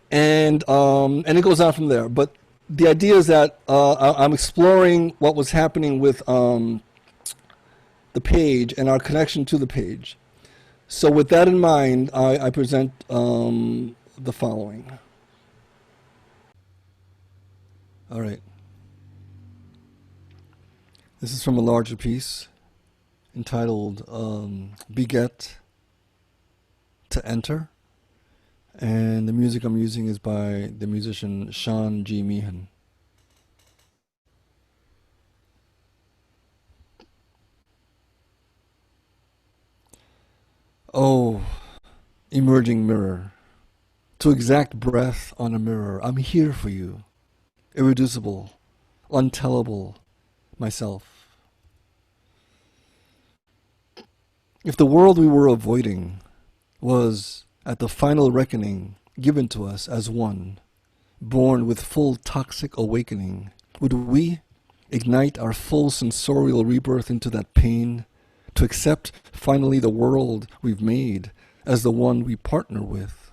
And it goes on from there. But the idea is that I'm exploring what was happening with the page and our connection to the page. So with that in mind, I present the following. All right. This is from a larger piece entitled Beget to Enter. And the music I'm using is by the musician Sean G. Meehan. Oh, emerging mirror, to exact breath on a mirror, I'm here for you, irreducible, untellable, myself. If the world we were avoiding was, at the final reckoning, given to us as one, born with full toxic awakening, would we ignite our full sensorial rebirth into that pain, to accept finally the world we've made as the one we partner with?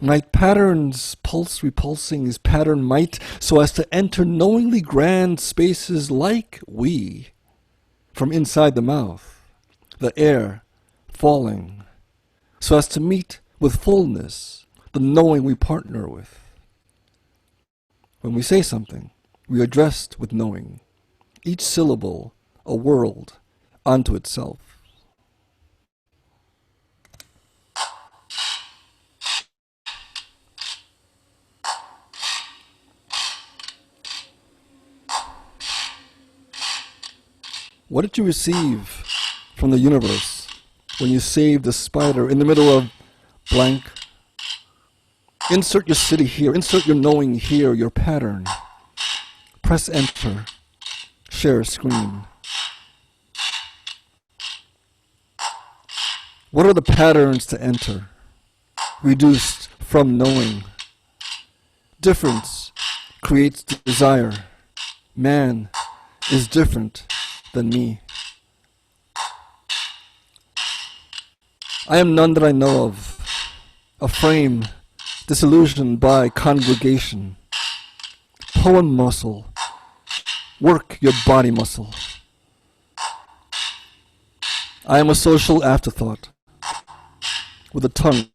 Might patterns pulse repulsing is pattern might, so as to enter knowingly grand spaces like we, from inside the mouth, the air falling, so as to meet with fullness the knowing we partner with. When we say something, we are dressed with knowing, each syllable a world unto itself. What did you receive from the universe when you saved a spider in the middle of blank? Insert your city here, insert your knowing here, your pattern. Press enter, share screen. What are the patterns to enter? Reduced from knowing. Difference creates desire. Man is different than me. I am none that I know of, a frame disillusioned by congregation. Poem muscle, work your body muscle. I am a social afterthought, with a tongue,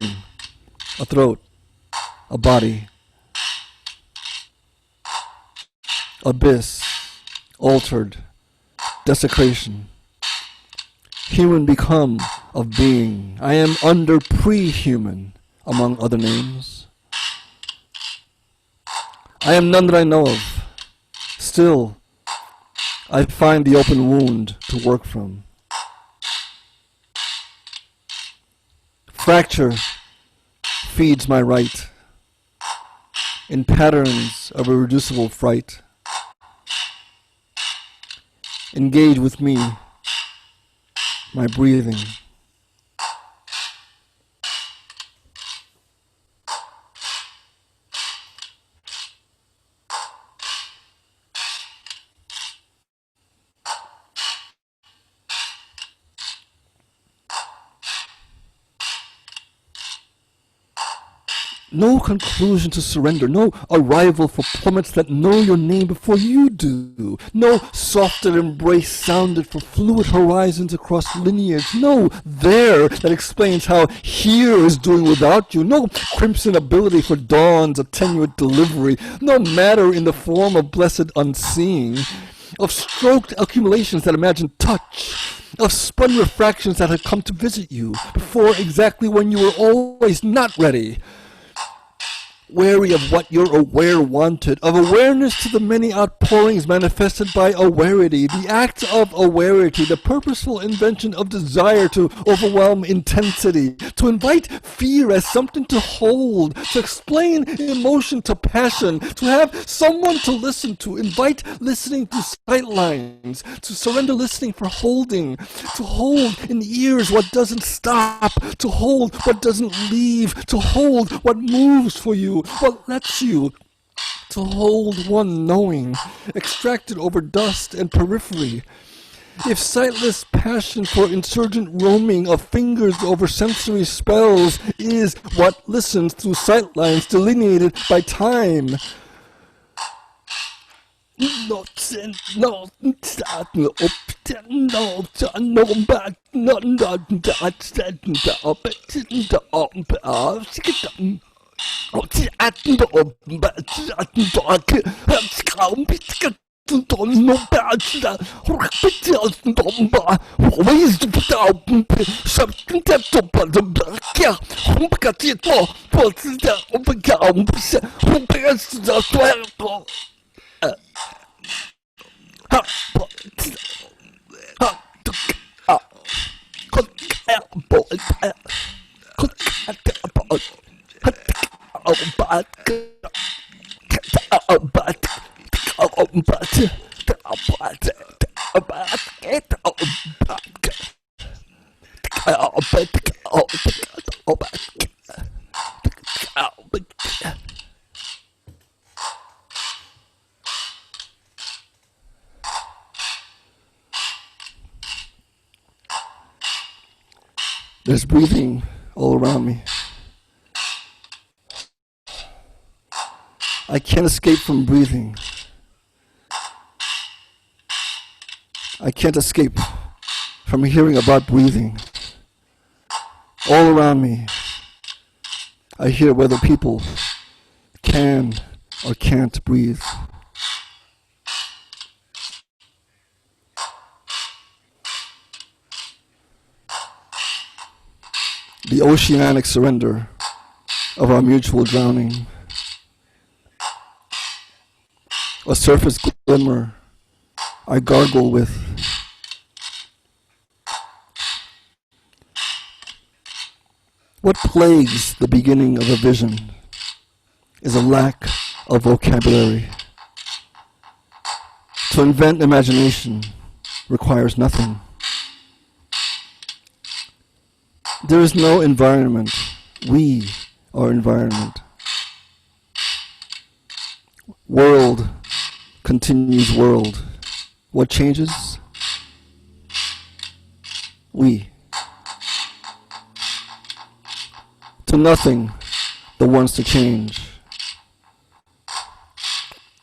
a throat, a body. Abyss, altered, desecration. Human become of being. I am under pre-human, among other names. I am none that I know of. Still, I find the open wound to work from. Fracture feeds my right in patterns of irreducible fright. Engage with me, my breathing. No conclusion to surrender, no arrival for plummets that know your name before you do, no softer embrace sounded for fluid horizons across lineage, no there that explains how here is doing without you, no crimson ability for dawn's attenuate delivery, no matter in the form of blessed unseeing, of stroked accumulations that imagine touch, of spun refractions that had come to visit you before exactly when you were always not ready. wary of what your aware wanted, of awareness to the many outpourings manifested by awarity, the act of awarity, the purposeful invention of desire to overwhelm intensity, to invite fear as something to hold, to explain emotion to passion, to have someone to listen to, invite listening to sight lines, to surrender listening for holding, to hold in ears what doesn't stop, to hold what doesn't leave, to hold what moves for you, what lets you, to hold one knowing, extracted over dust and periphery. If sightless passion for insurgent roaming of fingers over sensory spells is what listens through sight lines delineated by time, there's breathing all around me. I can't escape from breathing. I can't escape from hearing about breathing. All around me, I hear whether people can or can't breathe. The oceanic surrender of our mutual drowning. A surface glimmer I gargle with. What plagues the beginning of a vision is a lack of vocabulary. To invent imagination requires nothing. There is no environment. We are environment. World continues world. What changes? We. To nothing that wants to change.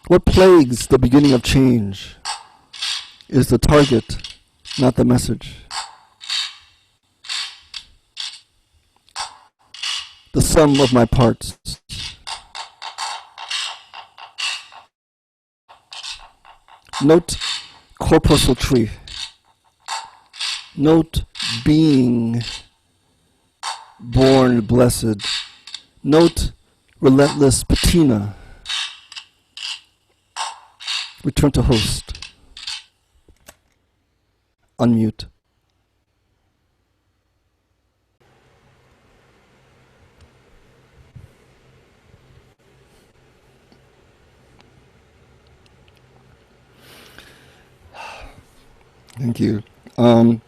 What plagues the beginning of change is the target, not the message. The sum of my parts. Note corpuscle Note being born blessed. Note relentless patina. Return to host. Unmute. Thank you. I'll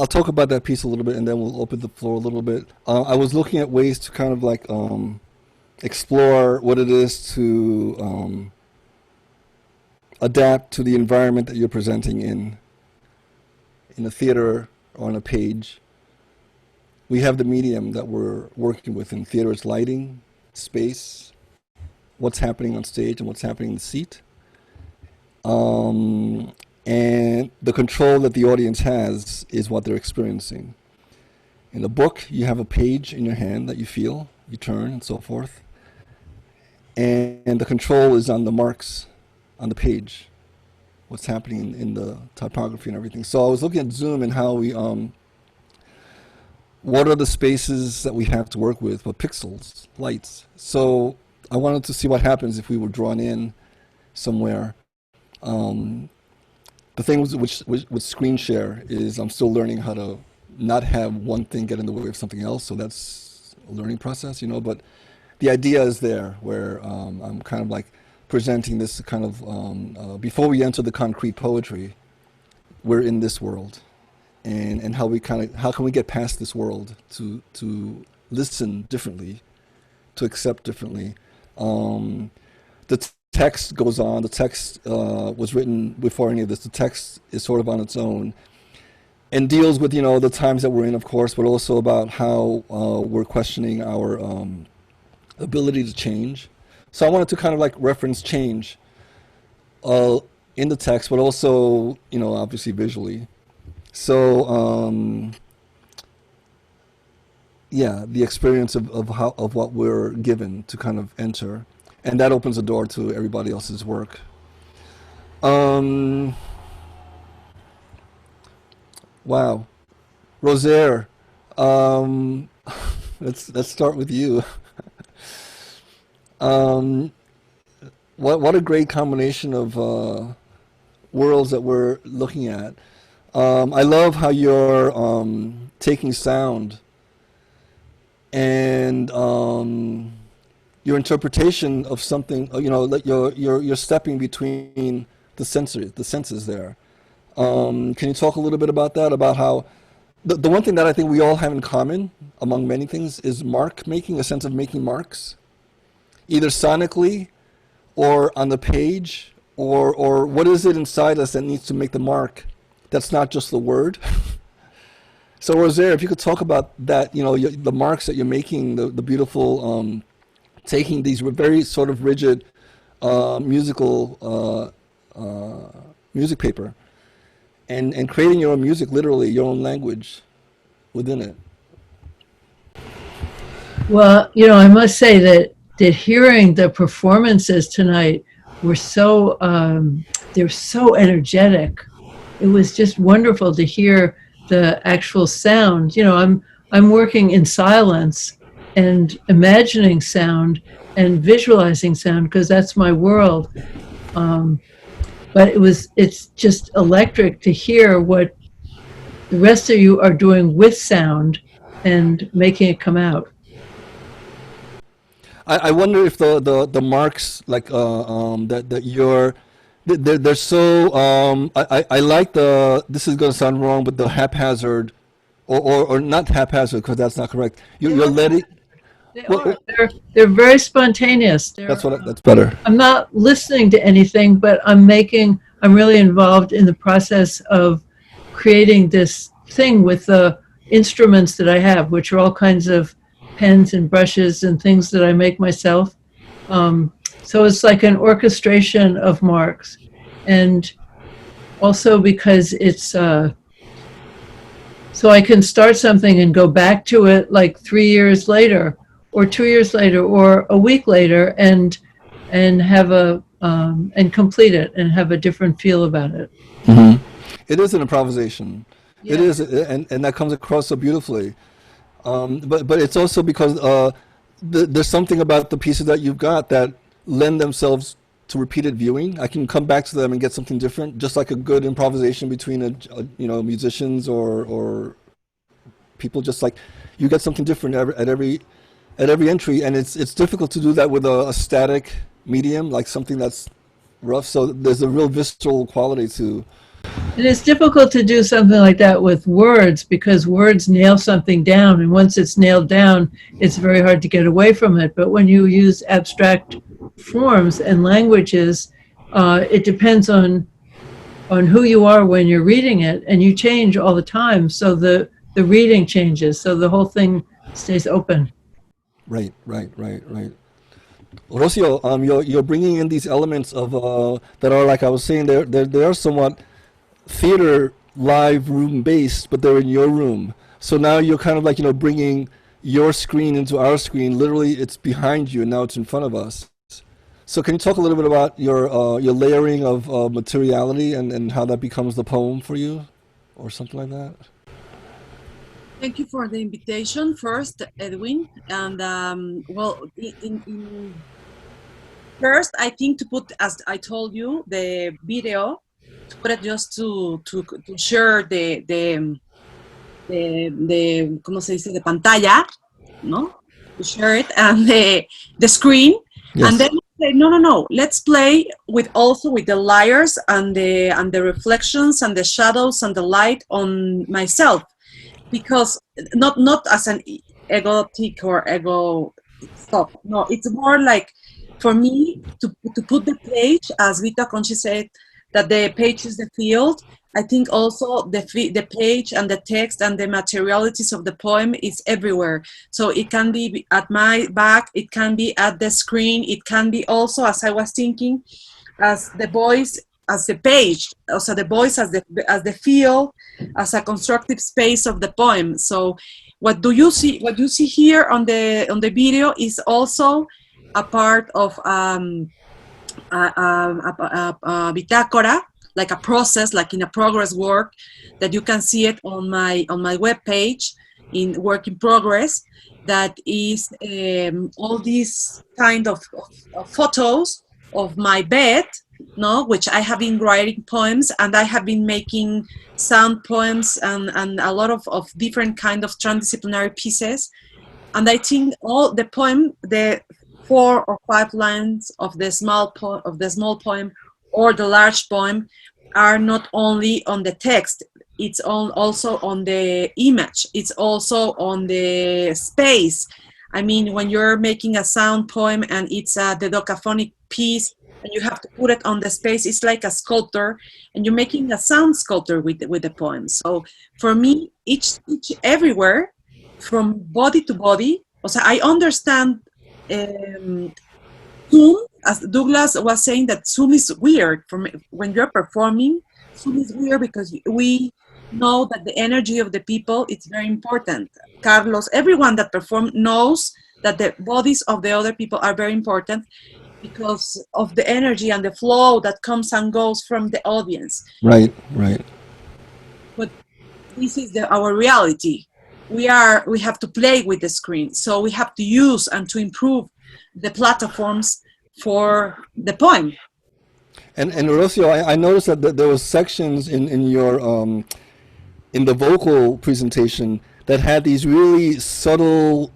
talk about that piece a little bit, and then we'll open the floor a little bit. I was looking at ways to kind of like explore what it is to adapt to the environment that you're presenting in a theater or on a page. We have the medium that we're working with in theater. It's lighting, space, what's happening on stage and what's happening in the seat. And the control that the audience has is what they're experiencing. In a book, you have a page in your hand that you feel, you turn and so forth. And the control is on the marks on the page, what's happening in the typography and everything. So I was looking at Zoom and how what are the spaces that we have to work with? But pixels, lights. So I wanted to see what happens if we were drawn in somewhere. The thing with screen share is I'm still learning how to not have one thing get in the way of something else. So that's a learning process, you know, but the idea is there where I'm kind of like presenting this kind of, before we enter the concrete poetry, we're in this world. And how can we get past this world to listen differently, to accept differently. The text goes on. The text was written before any of this. The text is sort of on its own and deals with, you know, the times that we're in, of course, but also about how we're questioning our ability to change. So I wanted to kind of like reference change in the text, but also, you know, obviously visually. So yeah, the experience of what we're given to kind of enter, and that opens the door to everybody else's work. Wow, Rosaire, let's start with you. What a great combination of worlds that we're looking at. I love how you're taking sound and your interpretation of something. You know, like you're stepping between the senses there. Can you talk a little bit about that? About how the one thing that I think we all have in common, among many things, is mark making, a sense of making marks, either sonically or on the page, or what is it inside us that needs to make the mark? That's not just the word. So Rosaire, if you could talk about that, you know, the marks that you're making, the beautiful, taking these very sort of rigid musical music paper and creating your own music, literally your own language within it. Well, you know, I must say that hearing the performances tonight were so, they're so energetic. It was just wonderful to hear the actual sound. You know, I'm working in silence and imagining sound and visualizing sound because that's my world. But it's just electric to hear what the rest of you are doing with sound and making it come out. I wonder if the marks like that you're they're so I like this is going to sound wrong, but the haphazard or not haphazard because that's not correct. You're letting. They're very spontaneous. That's better. I'm not listening to anything, but I'm really involved in the process of creating this thing with the instruments that I have, which are all kinds of pens and brushes and things that I make myself. So it's like an orchestration of marks. And also because it's, so I can start something and go back to it like 3 years later, or 2 years later, or a week later, and have and complete it and have a different feel about it. Mm-hmm. It is an improvisation. Yeah. It is, and that comes across so beautifully. But it's also because there's something about the pieces that you've got that lend themselves to repeated viewing. I can come back to them and get something different, just like a good improvisation between musicians or people. Just like you get something different at every entry, and it's difficult to do that with a static medium, like something that's rough. So there's a real visceral quality to. And it's difficult to do something like that with words because words nail something down, and once it's nailed down, it's very hard to get away from it. But when you use abstract forms and languages, it depends on who you are when you're reading it, and you change all the time. So the reading changes, so the whole thing stays open. Right. Rocío, you're bringing in these elements of that are, like I was saying, they are somewhat theater live room based, but they're in your room. So now you're kind of like, bringing your screen into our screen. Literally, it's behind you, and now it's in front of us. So can you talk a little bit about your layering of materiality and how that becomes the poem for you, or something like that? Thank you for the invitation first, Edwin. And well, first, I think to put, as I told you, the video, to put it just to share the ¿cómo se dice? The pantalla, no? To share it and the screen. Yes. And then say, no, let's play with also with the layers and the reflections and the shadows and the light on myself. Because not as an egotic or ego stuff. No, it's more like for me to put the page, as Vita Conchi said, that the page is the field. I think also the page and the text and the materialities of the poem is everywhere. So it can be at my back, it can be at the screen, it can be also, as I was thinking, as the voice, as the page, also the voice as the field, as a constructive space of the poem. So what you see here on the video is also a part of bitácora, like a process, like in a progress work, that you can see it on my web page in work in progress. That is all these kind of photos of my bed, no, which I have been writing poems, and I have been making sound poems and a lot of different kind of transdisciplinary pieces. And I think all the poem, the 4 or 5 lines of the small poem or the large poem are not only on the text, it's also on the image, it's also on the space. I mean, when you're making a sound poem and it's a dodecaphonic piece and you have to put it on the space, it's like a sculptor, and you're making a sound sculptor with the poem. So for me, each everywhere, from body to body. So I understand Zoom, as Douglas was saying, that Zoom is weird for me. When you're performing, Zoom is weird because we know that the energy of the people, it's very important. Carlos, everyone that performs knows that the bodies of the other people are very important because of the energy and the flow that comes and goes from the audience. Right. But this is our reality. We have to play with the screen, so we have to use and to improve the platforms for the poem. And Rocío, I noticed that there was sections in your in the vocal presentation that had these really subtle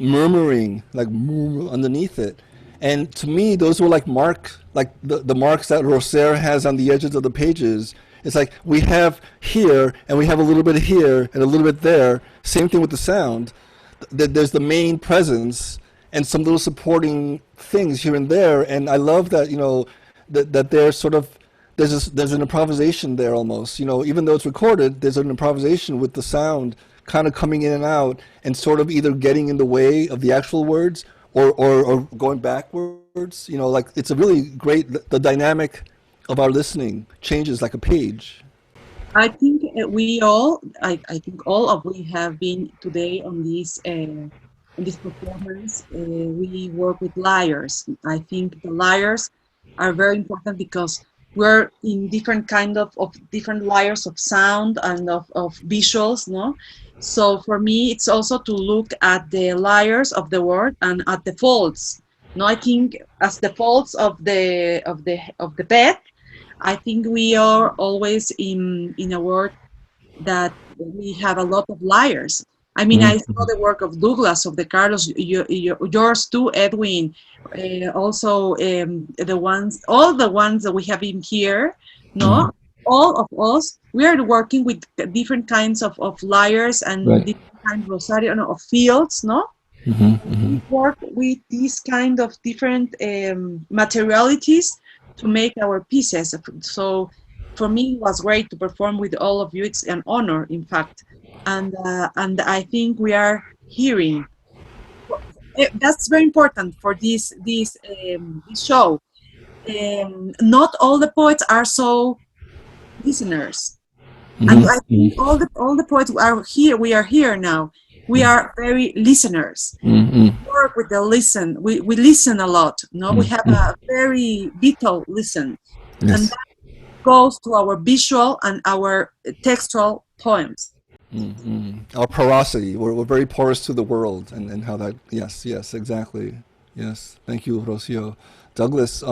murmuring, like underneath it. And to me, those were like the marks that Rosaire has on the edges of the pages. It's like we have here, and we have a little bit here, and a little bit there. Same thing with the sound. There's the main presence, and some little supporting things here and there. And I love that, that there's sort of, there's an improvisation there almost. Even though it's recorded, there's an improvisation with the sound kind of coming in and out, and sort of either getting in the way of the actual words or going backwards. Like it's a really great, the dynamic of our listening changes like a page. I think we all of we have been today on this performance. We work with layers. I think the layers are very important because we're in different kind of different layers of sound and of visuals, no? So for me, it's also to look at the layers of the word and at the folds. No, I think as the folds of the bed, I think we are always in a word that we have a lot of layers. I mean, I saw the work of Douglas, of the Carlos, yours too, Edwin, also all the ones that we have in here, no? All of us, we are working with different kinds of layers and different kinds of fields, no? We work with these kind of different materialities to make our pieces. So for me, it was great to perform with all of you. It's an honor, in fact. And I think we are hearing. That's very important for this show. Not all the poets are so listeners. And I think all the poets are here. We are here now. We are very listeners. We work with the listen. We listen a lot. No, we have a very vital listen, and that goes to our visual and our textual poems. Our porosity. We're very porous to the world, and how that. Yes, exactly. Yes, thank you, Rocio. Douglas.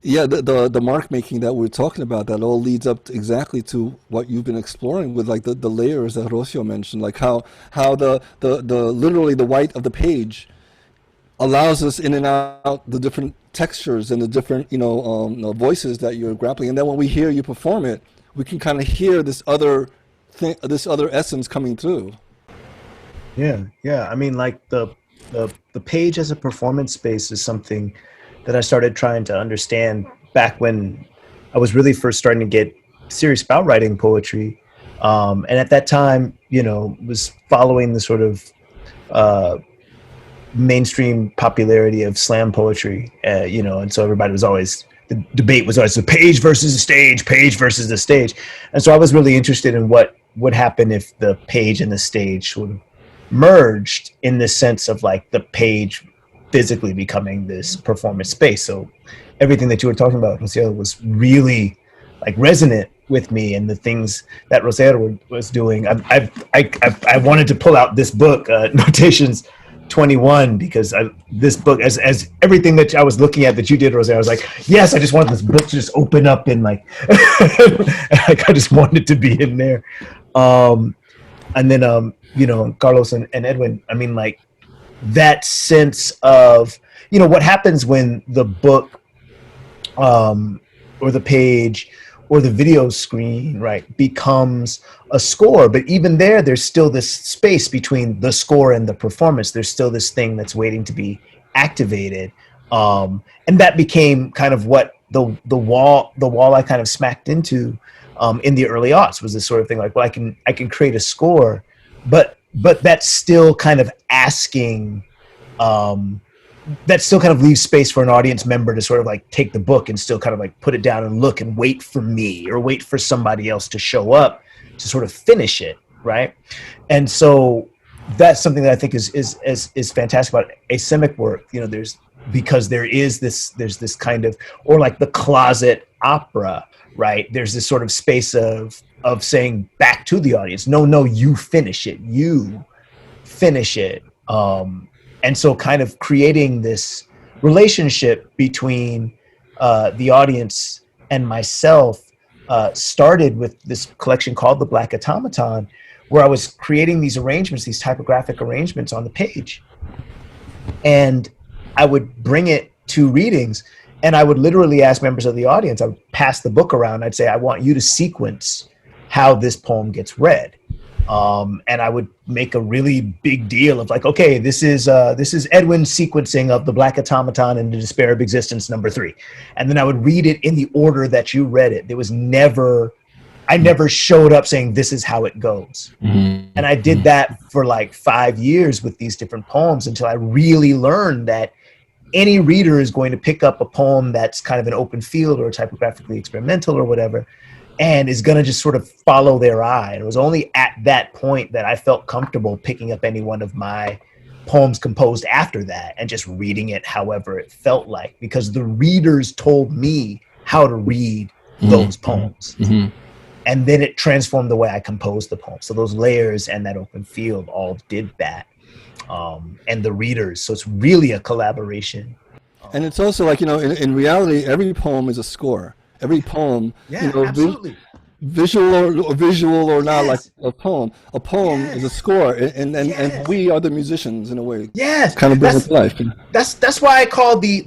Yeah, the mark making that we're talking about, that all leads up exactly to what you've been exploring with, like the layers that Rocio mentioned, like how the literally the white of the page allows us in and out the different textures and the different voices that you're grappling, and then when we hear you perform it, we can kind of hear this other thing, this other essence coming through. Yeah. I mean, like the page as a performance space is something that I started trying to understand back when I was really first starting to get serious about writing poetry. And at that time, was following the sort of mainstream popularity of slam poetry, and so everybody was always, the debate was always the page versus the stage, page versus the stage. And so I was really interested in what would happen if the page and the stage sort of merged, in the sense of like the page physically becoming this performance space. So everything that you were talking about, Rosaire, was really like resonant with me, and the things that Rosaire was doing. I wanted to pull out this book, Notations 21, because this book, as everything that I was looking at that you did, Rosaire, I was like, yes, I just want this book to just open up and like, like I just wanted to be in there. And then, Carlos and Edwin, I mean, like, that sense of, what happens when the book or the page or the video screen, right, becomes a score. But even there's still this space between the score and the performance. There's still this thing that's waiting to be activated. And that became kind of what the wall I kind of smacked into in the early aughts, was this sort of thing like, well, I can create a score, but that's still kind of asking, that still kind of leaves space for an audience member to sort of like take the book and still kind of like put it down and look and wait for me, or wait for somebody else to show up to sort of finish it, right? And so that's something that I think is fantastic about asemic work. Because there's this kind of, or like the closet opera, right? There's this sort of space of saying back to the audience, no, you finish it. And so kind of creating this relationship between the audience and myself started with this collection called The Black Automaton, where I was creating these arrangements, these typographic arrangements on the page. And I would bring it to readings, and I would literally ask members of the audience, I would pass the book around, I'd say, I want you to sequence how this poem gets read. And I would make a really big deal of like, okay, this is Edwin's sequencing of The Black Automaton and the Despair of Existence #3. And then I would read it in the order that you read it. I never showed up saying, this is how it goes. Mm-hmm. And I did that for like 5 years with these different poems, until I really learned that any reader is going to pick up a poem that's kind of an open field or typographically experimental or whatever, and is going to just sort of follow their eye. And it was only at that point that I felt comfortable picking up any one of my poems composed after that and just reading it however it felt like, because the readers told me how to read those poems. Mm-hmm. And then it transformed the way I composed the poem. So those layers and that open field all did that. And the readers. So it's really a collaboration. And it's also like, in reality, every poem is a score. Every poem, absolutely. Visual or not, like a poem. A poem is a score, and we are the musicians in a way. Yes, kind of bring it to life. That's why I call the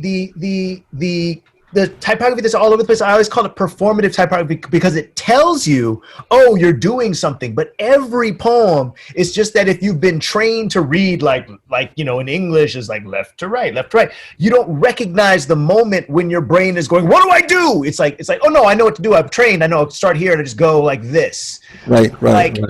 typography that's all over the place, I always call it performative typography, because it tells you, oh, you're doing something. But every poem is just that if you've been trained to read like in English is like left to right, you don't recognize the moment when your brain is going, what do I do? It's like, oh no, I know what to do. I've trained. I know, start here and just go like this. Right.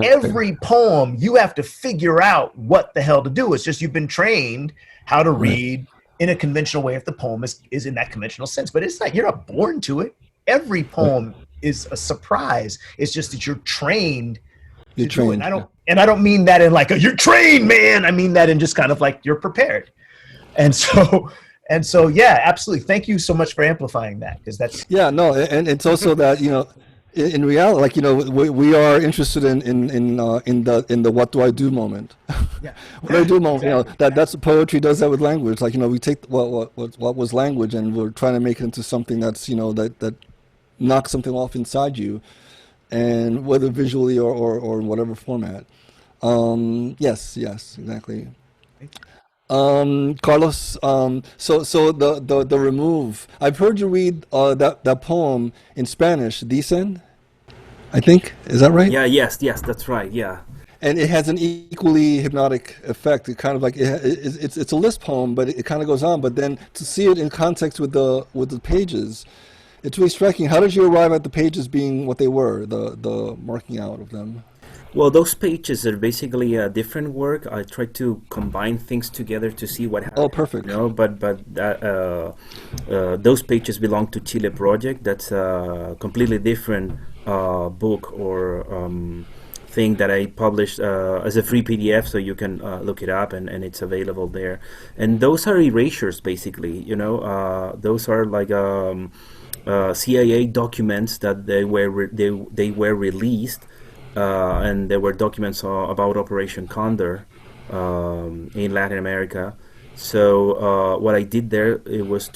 Every poem, you have to figure out what the hell to do. It's just you've been trained how to read in a conventional way if the poem is in that conventional sense. But it's not, you're not born to it. Every poem is a surprise. It's just that you're trained. You're trained. And I don't mean that in like you're trained, man. I mean that in just kind of like you're prepared. And so yeah, absolutely. Thank you so much for amplifying that, because that's and it's also that in reality, like, we are interested in the what do I do moment. Yeah. What do I do moment? Exactly. That's poetry does that with language. Like, we take what was language, and we're trying to make it into something that's, that knocks something off inside you, and whether visually or in whatever format. Yes, exactly. Carlos, so the remove. I've heard you read that poem in Spanish, Dicen, I think. Is that right? Yeah, yes, that's right. Yeah. And it has an equally hypnotic effect. It kind of like it's a list poem, but it kind of goes on. But then to see it in context with the pages, it's really striking. How did you arrive at the pages being what they were, the marking out of them? Well, those pages are basically a different work. I try to combine things together to see what happens. Oh, perfect. But those pages belong to Chile Project. That's a completely different book or thing that I published as a free PDF, so you can look it up, and it's available there. And those are erasures, basically. Those are like CIA documents that they were released. And there were documents about Operation Condor in Latin America. So what I did there, it was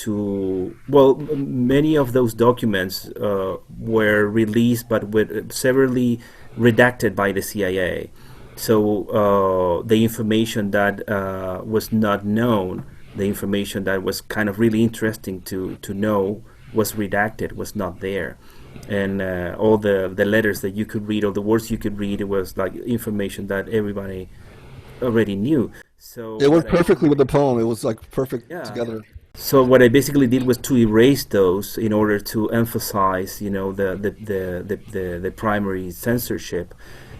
many of those documents were released, but with severely redacted by the CIA. So the information that was not known, the information that was kind of really interesting to know, was redacted, was not there. And all the letters that you could read, or the words you could read, it was like information that everybody already knew. So it worked perfectly with the poem. It was like perfect together. So what I basically did was to erase those in order to emphasize, the primary censorship.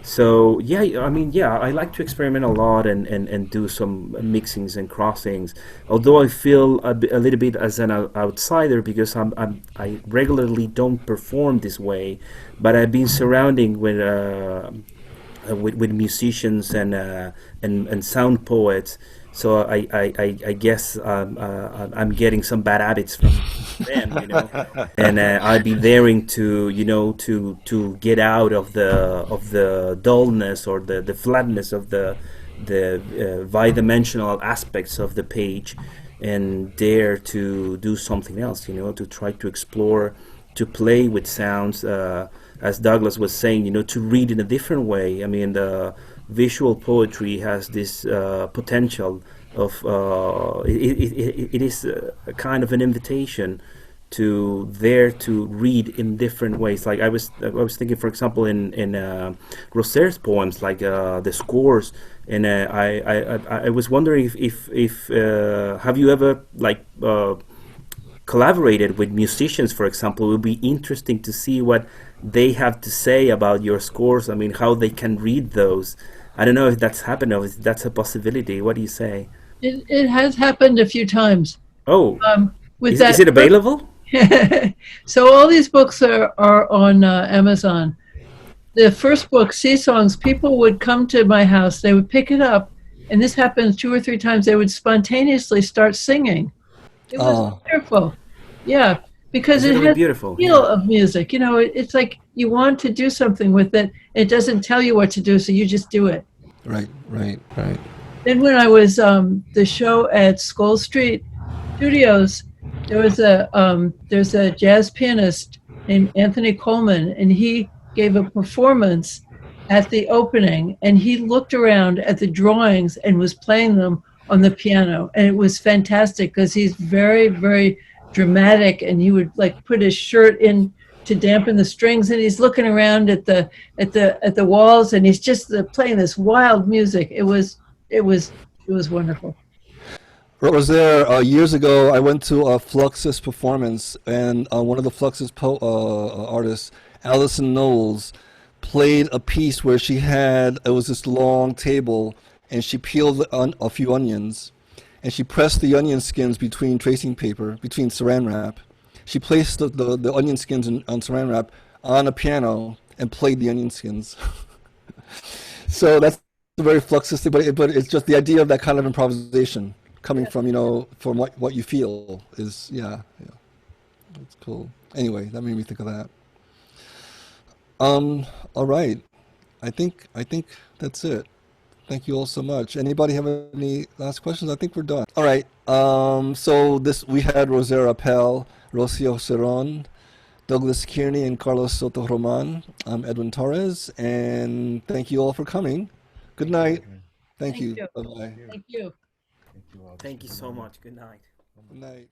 So I like to experiment a lot and do some mixings and crossings. Although I feel a little bit as an outsider, because I regularly don't perform this way, but I've been surrounding with musicians and sound poets. So I guess I'm getting some bad habits from them, and I'll be daring to get out of the dullness or the flatness of the bidimensional aspects of the page, and dare to do something else, to try to explore, to play with sounds, as Douglas was saying, to read in a different way. I mean, the visual poetry has this potential of it is a kind of an invitation to read in different ways. Like I was thinking, for example, in Rosaire's poems, like the scores, and I was wondering if have you ever collaborated with musicians, for example? It would be interesting to see what they have to say about your scores. I mean, how they can read those. I don't know if that's happened or if that's a possibility. What do you say? It has happened a few times. Oh, is it available? So all these books are on Amazon. The first book, Sea Songs, people would come to my house, they would pick it up, and this happens 2 or 3 times, they would spontaneously start singing. It was wonderful. Yeah, because it has beautiful the feel of music. It's like you want to do something with it. It doesn't tell you what to do, so you just do it. Right. Then when I was the show at Skull Street Studios, there's a jazz pianist named Anthony Coleman, and he gave a performance at the opening, and he looked around at the drawings and was playing them on the piano, and it was fantastic because he's very, very dramatic, and he would put his shirt in to dampen the strings, and he's looking around at the walls, and he's just playing this wild music. It was wonderful. Rosaire, years ago, I went to a Fluxus performance, and one of the Fluxus artists, Alison Knowles, played a piece where it was this long table, and she peeled a few onions, and she pressed the onion skins between tracing paper, between saran wrap. She placed the onion skins on saran wrap on a piano and played the onion skins. So that's a very Fluxus thing, but it's just the idea of that kind of improvisation coming from from what you feel is it's cool. Anyway, that made me think of that. All right. I think that's it. Thank you all so much. Anybody have any last questions? I think we're done. All right. So we had Rosaire Appel, Rocío Ceron, Douglas Kearney, and Carlos Soto Román. I'm Edwin Torres, and thank you all for coming. Good night. Thank you. Bye bye. Thank you. Thank you so much. Good night. Good night.